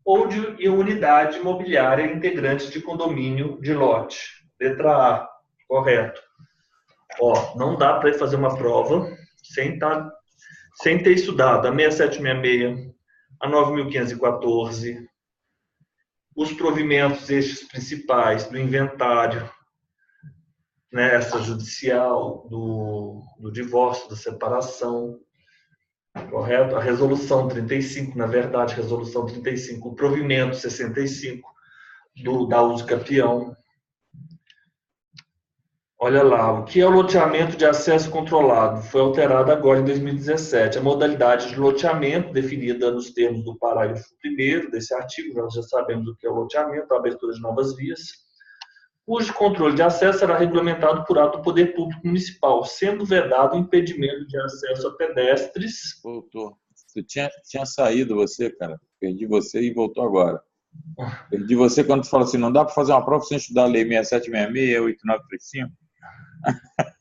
ou de unidade imobiliária integrante de condomínio de lote. Letra A, correto. Ó, não dá para fazer uma prova sem ter estudado a 6766, a 9514, os provimentos estes principais do inventário, né, extrajudicial, do divórcio, da separação, correto? A resolução 35, na verdade, resolução 35, o provimento 65 da uso capião. Olha lá, o que é o loteamento de acesso controlado? Foi alterado agora em 2017. A modalidade de loteamento, definida nos termos do parágrafo 1º desse artigo, nós já sabemos o que é o loteamento, a abertura de novas vias, cujo controle de acesso será regulamentado por ato do poder público municipal, sendo vedado o impedimento de acesso a pedestres.
Voltou. Você tinha saído, você, cara. Perdi você e voltou agora. Perdi você quando tu falou assim, não dá para fazer uma prova sem estudar a lei 6766, 8935?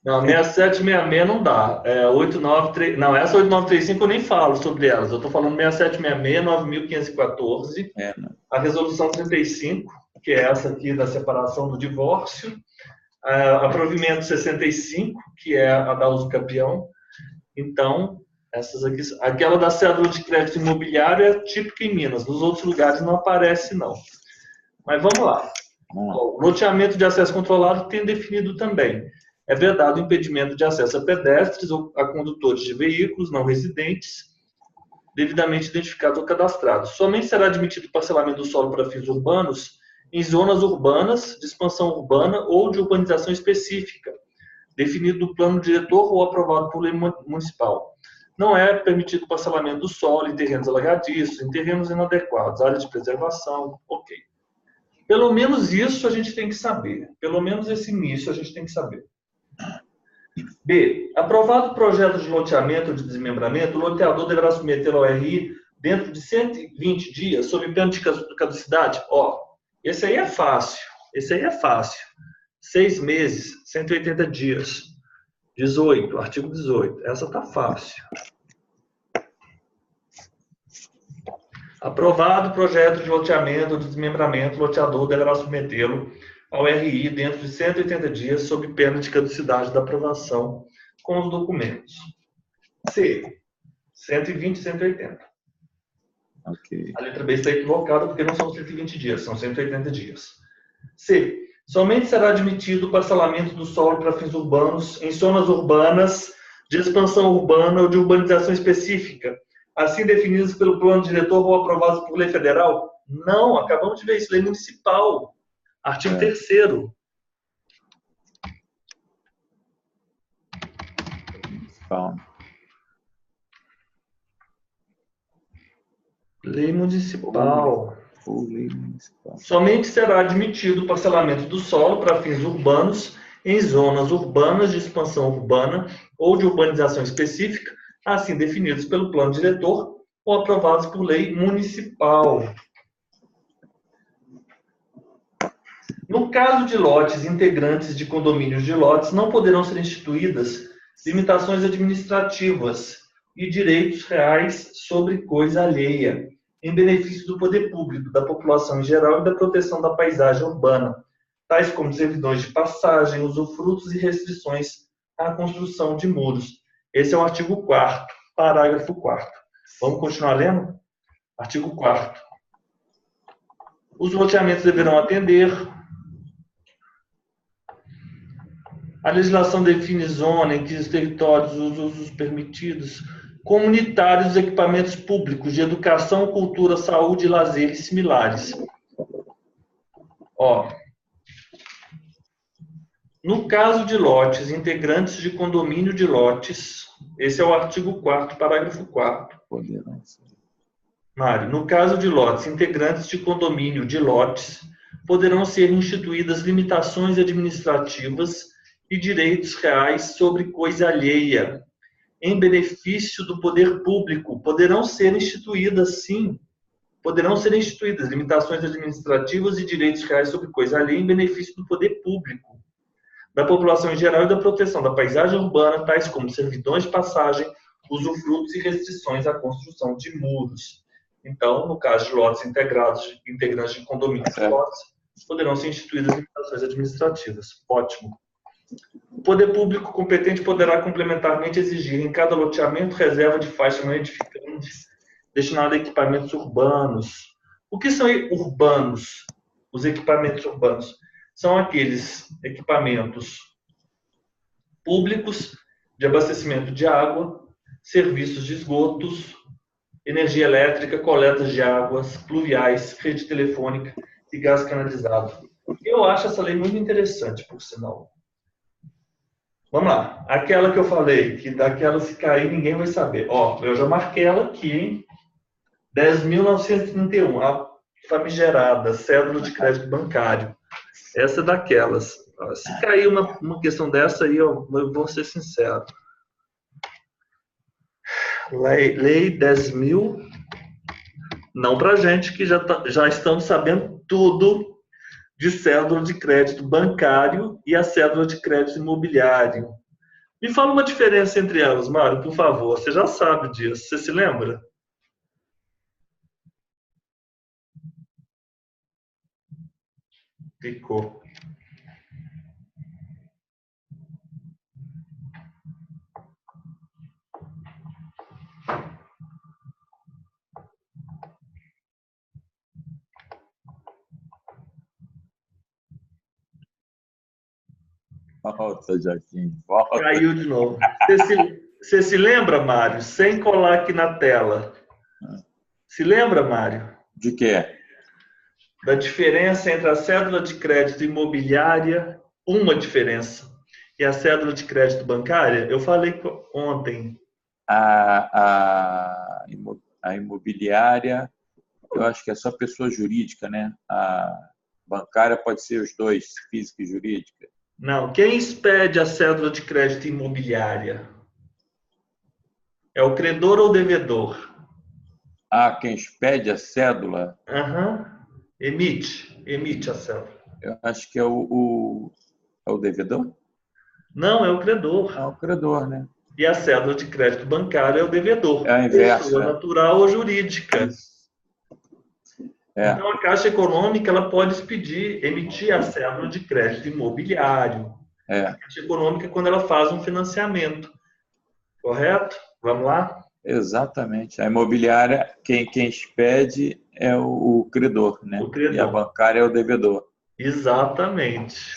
Não, 6766 não dá. 893, não, essa 8935 eu nem falo sobre elas. Eu estou falando 6766, 9514, a resolução 35, que é essa aqui da separação do divórcio, a provimento 65, que é a da uso capião. Então, essas aqui, aquela da cédula de crédito imobiliário é típica em Minas, nos outros lugares não aparece, não. Mas vamos lá. O loteamento de acesso controlado tem definido também. É vedado o impedimento de acesso a pedestres ou a condutores de veículos não residentes, devidamente identificados ou cadastrados. Somente será admitido parcelamento do solo para fins urbanos em zonas urbanas, de expansão urbana ou de urbanização específica, definido no plano diretor ou aprovado por lei municipal. Não é permitido parcelamento do solo em terrenos alagadiços, em terrenos inadequados, áreas de preservação, ok. Pelo menos isso a gente tem que saber. Pelo menos esse início a gente tem que saber. B. Aprovado o projeto de loteamento ou de desmembramento, o loteador deverá submeter ao RI dentro de 120 dias, sob pena de caducidade. Ó, esse aí é fácil. Esse aí é fácil. 6 meses, 180 dias. 18, artigo 18. Essa tá fácil. Aprovado o projeto de loteamento ou de desmembramento, o loteador deverá submetê-lo ao RI dentro de 180 dias, sob pena de caducidade da aprovação com os documentos. C. 120 e 180.
Okay.
A letra B está equivocada porque não são 120 dias, são 180 dias. C. Somente será admitido o parcelamento do solo para fins urbanos em zonas urbanas de expansão urbana ou de urbanização específica, assim definidos pelo plano diretor ou aprovados por lei federal? Não, acabamos de ver isso, lei municipal. Artigo 3º. Lei municipal. Somente será admitido o parcelamento do solo para fins urbanos em zonas urbanas de expansão urbana ou de urbanização específica, assim definidos pelo plano diretor ou aprovados por lei municipal. No caso de lotes integrantes de condomínios de lotes, não poderão ser instituídas limitações administrativas e direitos reais sobre coisa alheia, em benefício do poder público, da população em geral e da proteção da paisagem urbana, tais como servidões de passagem, usufrutos e restrições à construção de muros. Esse é o artigo 4º, parágrafo 4º. Vamos continuar lendo? Artigo 4º. Os loteamentos deverão atender. A legislação define zona em que os territórios, os usos permitidos, comunitários dos equipamentos públicos de educação, cultura, saúde, lazer e similares. Ó, no caso de lotes integrantes de condomínio de lotes, esse é o artigo 4º, parágrafo 4º. Mário, no caso de lotes integrantes de condomínio de lotes, poderão ser instituídas limitações administrativas e direitos reais sobre coisa alheia, em benefício do poder público. Poderão ser instituídas, sim. poderão ser instituídas limitações administrativas e direitos reais sobre coisa alheia em benefício do poder público, da população em geral e da proteção da paisagem urbana, tais como servidões de passagem, usufrutos e restrições à construção de muros. Então, no caso de lotes integrantes de condomínios de lotes, poderão ser instituídas limitações administrativas. Ótimo. O poder público competente poderá complementarmente exigir em cada loteamento reserva de faixa não edificante destinada a equipamentos urbanos. O que são urbanos? Os equipamentos urbanos são aqueles equipamentos públicos de abastecimento de água, serviços de esgotos, energia elétrica, coletas de águas pluviais, rede telefônica e gás canalizado. Eu acho essa lei muito interessante, por sinal. Vamos lá. Aquela que eu falei, que daquela se cair ninguém vai saber. Ó, eu já marquei ela aqui, hein? 10.931, a famigerada cédula de crédito bancário. Essa é daquelas. Se cair uma questão dessa aí, eu vou ser sincero. Lei 10.000, não para gente que já estamos sabendo tudo de cédula de crédito bancário e a cédula de crédito imobiliário. Me fala uma diferença entre elas, Mário, por favor. Você já sabe disso. Você se lembra? Ficou.
Volta, Joaquim. Volta.
Caiu de novo. Você se lembra, Mário? Sem colar aqui na tela. Se lembra, Mário?
De quê?
Da diferença entre a cédula de crédito imobiliária, uma diferença, e a cédula de crédito bancária? Eu falei ontem.
A imobiliária, eu acho que é só pessoa jurídica, né? A bancária pode ser os dois, física e jurídica.
Não, quem expede a cédula de crédito imobiliária? É o credor ou o devedor?
Quem expede a cédula?
Emite a cédula.
Eu acho que é o devedor?
Não, é o credor.
É o credor, né?
E a cédula de crédito bancário é o devedor.
É o inverso,
pessoa natural ou jurídica. Então, a Caixa Econômica ela pode emitir a cédula de crédito imobiliário. A Caixa Econômica quando ela faz um financiamento. Correto? Vamos lá?
Exatamente. A imobiliária, quem expede é o credor, né?
O credor.
E a bancária é o devedor.
Exatamente.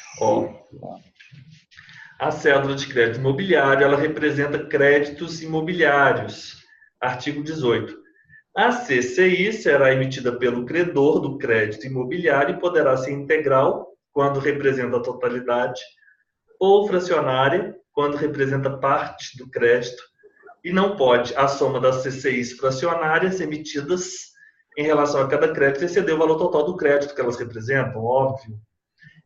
A cédula de crédito imobiliário, ela representa créditos imobiliários. Artigo 18. A CCI será emitida pelo credor do crédito imobiliário e poderá ser integral, quando representa a totalidade, ou fracionária, quando representa parte do crédito, e não pode a soma das CCIs fracionárias emitidas em relação a cada crédito exceder o valor total do crédito que elas representam, óbvio.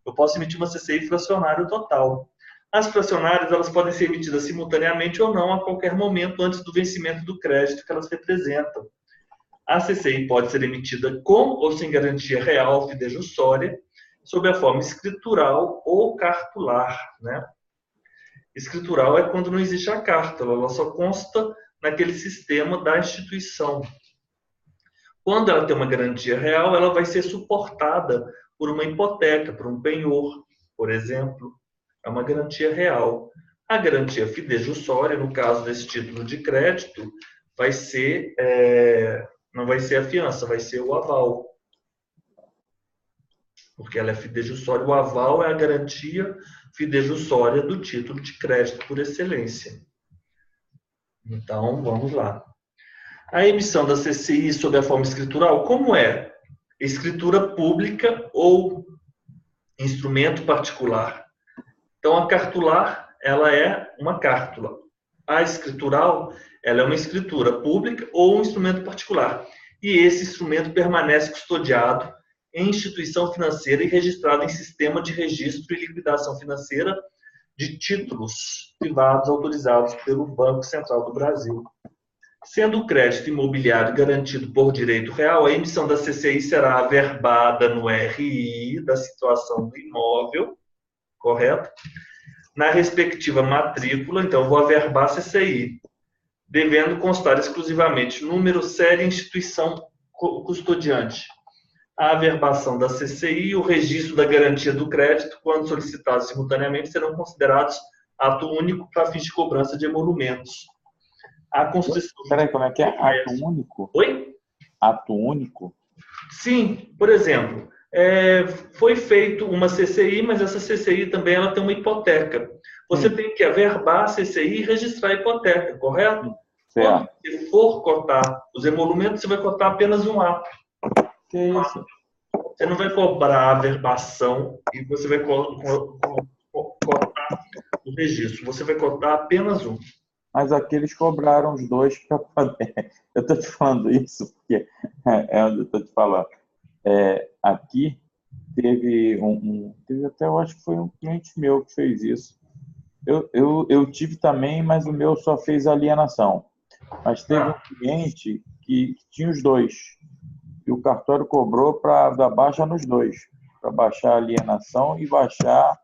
Eu posso emitir uma CCI fracionária total. As fracionárias elas podem ser emitidas simultaneamente ou não a qualquer momento antes do vencimento do crédito que elas representam. A CCI pode ser emitida com ou sem garantia real fidejussória, sob a forma escritural ou cartular, né? Escritural é quando não existe a cártula, ela só consta naquele sistema da instituição. Quando ela tem uma garantia real, ela vai ser suportada por uma hipoteca, por um penhor, por exemplo. É uma garantia real. A garantia fidejussória, no caso desse título de crédito, vai ser, não vai ser a fiança, vai ser o aval. Porque ela é fidejussória. O aval é a garantia fidejussória do título de crédito por excelência. Então, vamos lá. A emissão da CCI sob a forma escritural, como é? Escritura pública ou instrumento particular. Então, a cartular, ela é uma cártula. A escritural, ela é uma escritura pública ou um instrumento particular. E esse instrumento permanece custodiado em instituição financeira e registrado em sistema de registro e liquidação financeira de títulos privados autorizados pelo Banco Central do Brasil. Sendo o crédito imobiliário garantido por direito real, a emissão da CCI será averbada no RI da situação do imóvel, correto? Na respectiva matrícula, então eu vou averbar a CCI, devendo constar exclusivamente número, série e instituição custodiante. A averbação da CCI e o registro da garantia do crédito, quando solicitados simultaneamente, serão considerados ato único para fins de cobrança de emolumentos. A Constituição...
Peraí, como é que é? Ato único?
Oi?
Ato único?
Sim, por exemplo, foi feito uma CCI, mas essa CCI também ela tem uma hipoteca. Você tem que averbar a CCI e registrar a hipoteca, correto?
Certo.
Quando você for cotar os emolumentos, você vai cotar apenas um ato.
Que isso?
Você não vai cobrar a averbação e você vai cotar o registro. Você vai cotar apenas um.
Mas aqui eles cobraram os dois para poder. Eu estou te falando isso porque é onde eu estou te falando. Aqui teve teve até, eu acho que foi um cliente meu que fez isso. Eu tive também, mas o meu só fez alienação. Mas teve um cliente que tinha os dois. E o cartório cobrou para dar baixa nos dois. Para baixar a alienação e baixar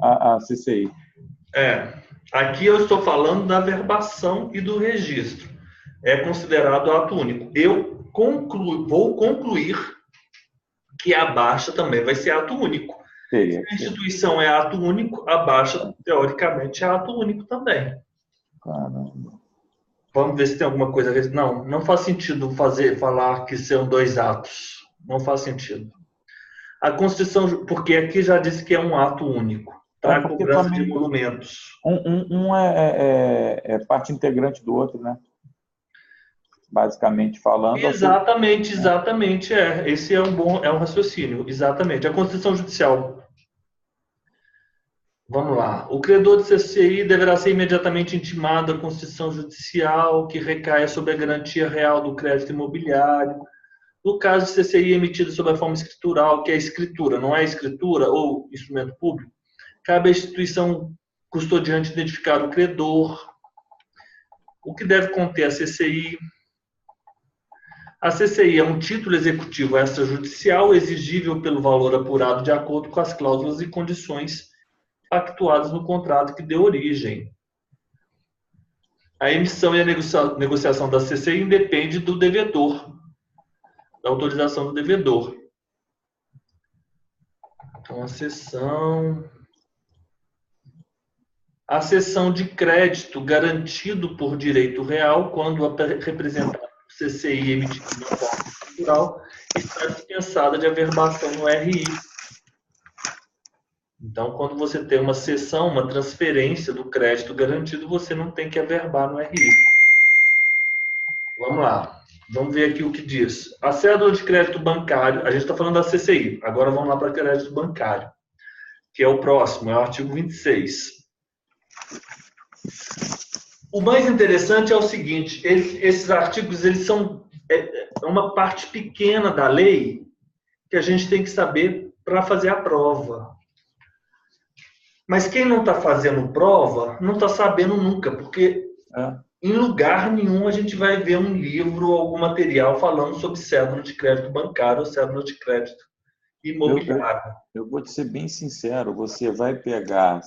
a CCI.
Aqui eu estou falando da averbação e do registro. É considerado ato único. Eu vou concluir que a baixa também vai ser ato único. Se a instituição é ato único, a baixa, teoricamente, é ato único também.
Caramba.
Vamos ver se tem alguma coisa... Não faz sentido falar que são dois atos. Não faz sentido. A Constituição, porque aqui já disse que é um ato único. Para a cobrança de emolumentos.
Um é parte integrante do outro, né? Basicamente falando.
Exatamente. Esse é um raciocínio. Exatamente. A Constituição Judicial. Vamos lá. O credor de CCI deverá ser imediatamente intimado à Constituição Judicial, que recaia sobre a garantia real do crédito imobiliário. No caso de CCI emitida sob a forma escritural, que é escritura, não é escritura ou instrumento público, cabe à instituição custodiante identificar o credor. O que deve conter a CCI? A CCI é um título executivo extrajudicial exigível pelo valor apurado de acordo com as cláusulas e condições pactuadas no contrato que deu origem. A emissão e a negociação da CCI independe do devedor, da autorização do devedor. Então, a cessão de crédito garantido por direito real, quando representado por CCI emitido na forma escritural, está dispensada de averbação no RI. Então, quando você tem uma cessão, uma transferência do crédito garantido, você não tem que averbar no RI. Vamos lá. Vamos ver aqui o que diz. A cédula de crédito bancário, a gente está falando da CCI, agora vamos lá para o crédito bancário, que é o próximo, é o artigo 26. O mais interessante é o seguinte, esses artigos eles são uma parte pequena da lei que a gente tem que saber para fazer a prova. Mas quem não está fazendo prova não está sabendo nunca, porque em lugar nenhum a gente vai ver um livro ou algum material falando sobre cédula de crédito bancário ou cédula de crédito imobiliário.
Eu vou te ser bem sincero, você vai pegar,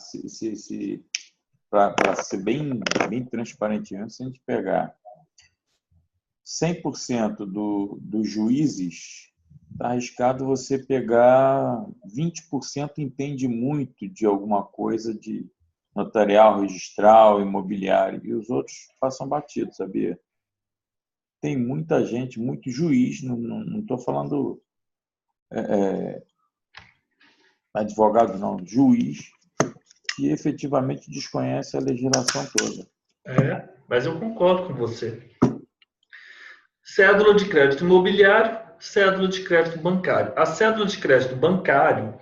para ser bem transparente, se a gente pegar 100% dos juízes, está arriscado você pegar 20% entende muito de alguma coisa de notarial, registral, imobiliário, e os outros passam batido, sabia? Tem muita gente, muito juiz, não estou falando advogado, não, juiz, que efetivamente desconhece a legislação toda.
Mas eu concordo com você. Cédula de crédito imobiliário, cédula de crédito bancário. A cédula de crédito bancário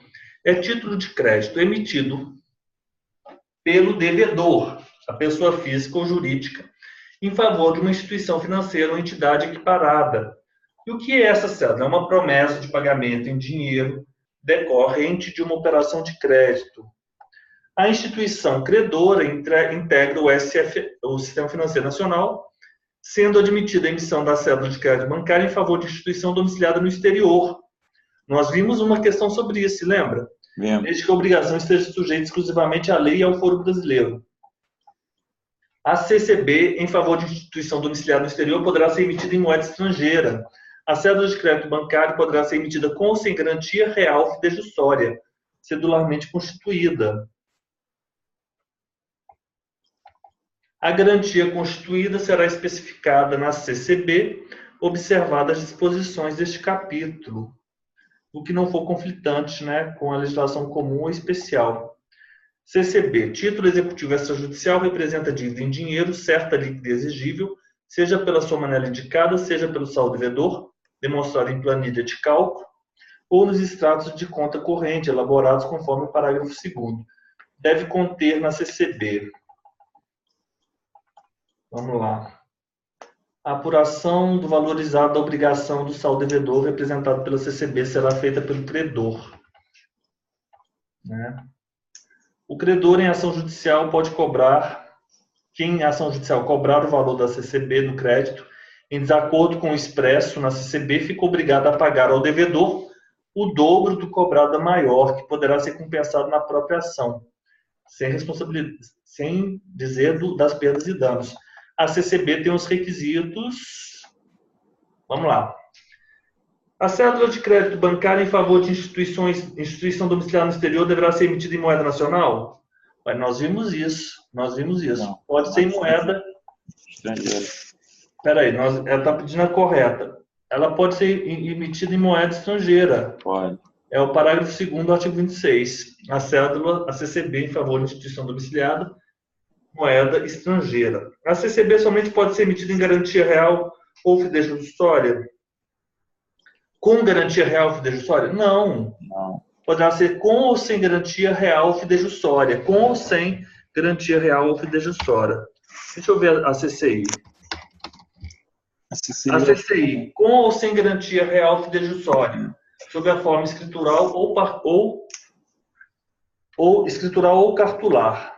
é título de crédito emitido pelo devedor, a pessoa física ou jurídica, em favor de uma instituição financeira ou entidade equiparada. E o que é essa cédula? É uma promessa de pagamento em dinheiro decorrente de uma operação de crédito. A instituição credora integra o Sistema Financeiro Nacional sendo admitida a emissão da cédula de crédito bancário em favor de instituição domiciliada no exterior. Nós vimos uma questão sobre isso, lembra? Desde que a obrigação esteja sujeita exclusivamente à lei e ao foro brasileiro. A CCB, em favor de instituição domiciliada no exterior, poderá ser emitida em moeda estrangeira. A cédula de crédito bancário poderá ser emitida com ou sem garantia real fidejussória, cedularmente constituída. A garantia constituída será especificada na CCB, observadas as disposições deste capítulo, o que não for conflitante, né, com a legislação comum ou especial. CCB, título executivo extrajudicial, representa dívida em dinheiro, certa liquidez exigível, seja pela sua maneira indicada, seja pelo saldo devedor, demonstrado em planilha de cálculo, ou nos extratos de conta corrente, elaborados conforme o parágrafo 2º. Deve conter na CCB. Vamos lá. A apuração do valorizado da obrigação do saldo devedor representado pela CCB será feita pelo credor. Né? O credor em ação judicial pode cobrar, quem em ação judicial cobrar o valor da CCB do crédito, em desacordo com o expresso na CCB, fica obrigado a pagar ao devedor o dobro do cobrado a maior, que poderá ser compensado na própria ação, sem dizer das perdas e danos. A CCB tem os requisitos. Vamos lá. A cédula de crédito bancário em favor de instituição domiciliada no exterior deverá ser emitida em moeda nacional? Mas nós vimos isso. Não, pode ser em moeda
estrangeira.
Espera aí, ela está pedindo a correta. Ela pode ser emitida em moeda estrangeira.
Pode.
É o parágrafo 2º do artigo 26. A cédula, a CCB em favor de instituição domiciliada, moeda estrangeira. A CCB somente pode ser emitida em garantia real ou fidejussória? Com garantia real ou fidejussória? Não. Poderá ser com ou sem garantia real ou fidejussória. Com ou sem garantia real ou fidejussória. Deixa eu ver a CCI. A CCI, com ou sem garantia real fidejussória, sob a forma escritural ou escritural ou cartular.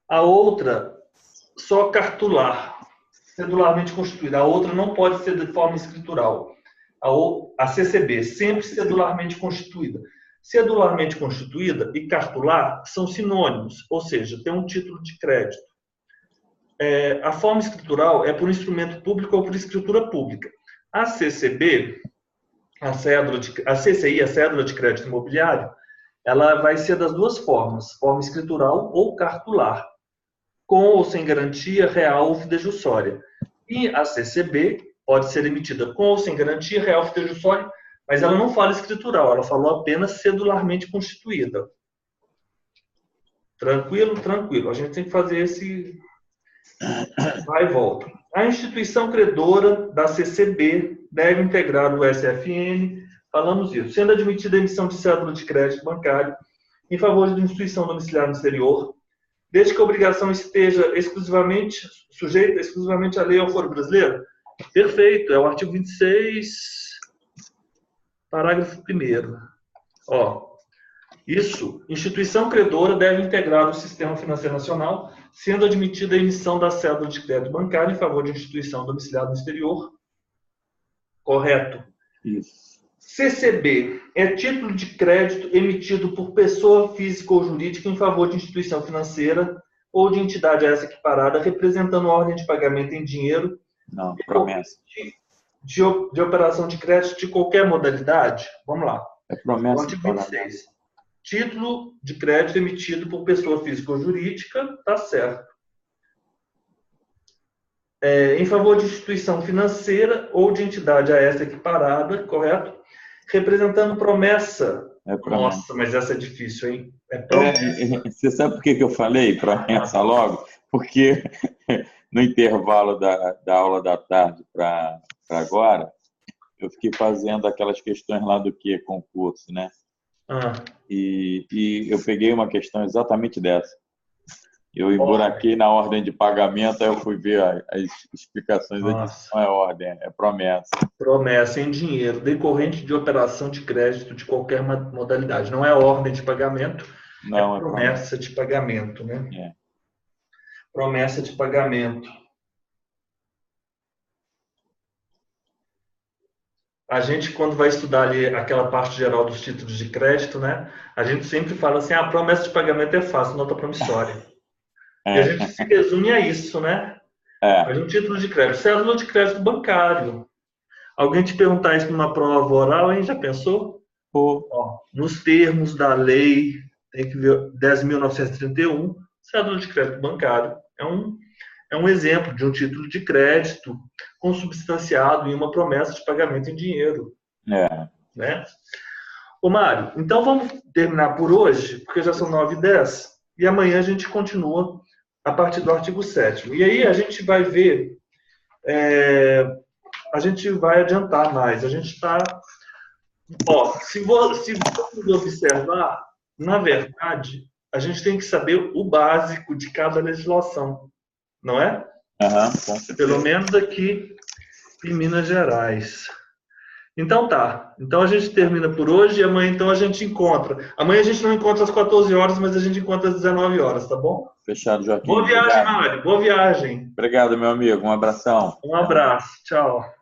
A outra, só cartular, cedularmente constituída. A outra não pode ser de forma escritural. A CCB, sempre cedularmente constituída. Cedularmente constituída e cartular são sinônimos, ou seja, tem um título de crédito. A forma escritural é por instrumento público ou por escritura pública. A CCB, a CCI, a cédula de crédito imobiliário, ela vai ser das duas formas, forma escritural ou cartular, com ou sem garantia real ou fidejussória. E a CCB pode ser emitida com ou sem garantia real ou fidejussória, mas ela não fala escritural, ela falou apenas cedularmente constituída. Tranquilo? Tranquilo. A gente tem que fazer esse vai e volta. A instituição credora da CCB deve integrar o SFN, falamos isso, sendo admitida a emissão de cédula de crédito bancário em favor de instituição domiciliar no exterior, desde que a obrigação esteja sujeita exclusivamente à lei ao foro brasileiro. Perfeito, é o artigo 26, parágrafo 1º. Isso, instituição credora deve integrar o sistema financeiro nacional, sendo admitida a emissão da cédula de crédito bancário em favor de instituição domiciliada no exterior. Correto?
Isso.
CCB é título de crédito emitido por pessoa física ou jurídica em favor de instituição financeira ou de entidade a essa equiparada, representando ordem de pagamento em dinheiro.
Não, promessa.
De operação de crédito de qualquer modalidade. Vamos lá.
É promessa.
Artigo 26. Título de crédito emitido por pessoa física ou jurídica, tá certo. Em favor de instituição financeira ou de entidade a essa equiparada, correto? Representando promessa. Nossa, mas essa é difícil, hein?
Você sabe por que eu falei promessa logo? Porque no intervalo da aula da tarde para agora, eu fiquei fazendo aquelas questões lá do que concurso, né? E eu peguei uma questão exatamente dessa. Eu emburaquei na ordem de pagamento, aí eu fui ver as explicações aqui. Não é ordem, é promessa.
Promessa em dinheiro, decorrente de operação de crédito de qualquer modalidade. Não é ordem de pagamento,
não,
é promessa de pagamento, né? Promessa de pagamento. a gente, quando vai estudar ali aquela parte geral dos títulos de crédito, né? A gente sempre fala assim, a promessa de pagamento é fácil, nota promissória. E a
É,
gente se resume a isso, né?
é.
Mas um título de crédito, cédula de crédito bancário. Alguém te perguntar isso numa prova oral, hein? Já pensou?
Pô,
Ó, nos termos da lei, tem que ver 10.931, cédula de crédito bancário é um exemplo de um título de crédito consubstanciado em uma promessa de pagamento em dinheiro,
é.
né? Ô, Mário, então vamos terminar por hoje, porque já são 9h10, e amanhã a gente continua a partir do artigo 7º. E aí a gente vai ver, a gente vai adiantar mais. A gente está... Ó, se vocês observar, na verdade, a gente tem que saber o básico de cada legislação, não é?
Aham, com certeza.
Pelo menos aqui em Minas Gerais. Então tá. Então a gente termina por hoje e amanhã então a gente encontra. Amanhã a gente não encontra às 14 horas, mas a gente encontra às 19 horas, tá bom?
Fechado, Joaquim.
Boa viagem,
Obrigado.
Mário. Boa viagem.
Obrigado, meu amigo. Um abração.
Um abraço. Tchau.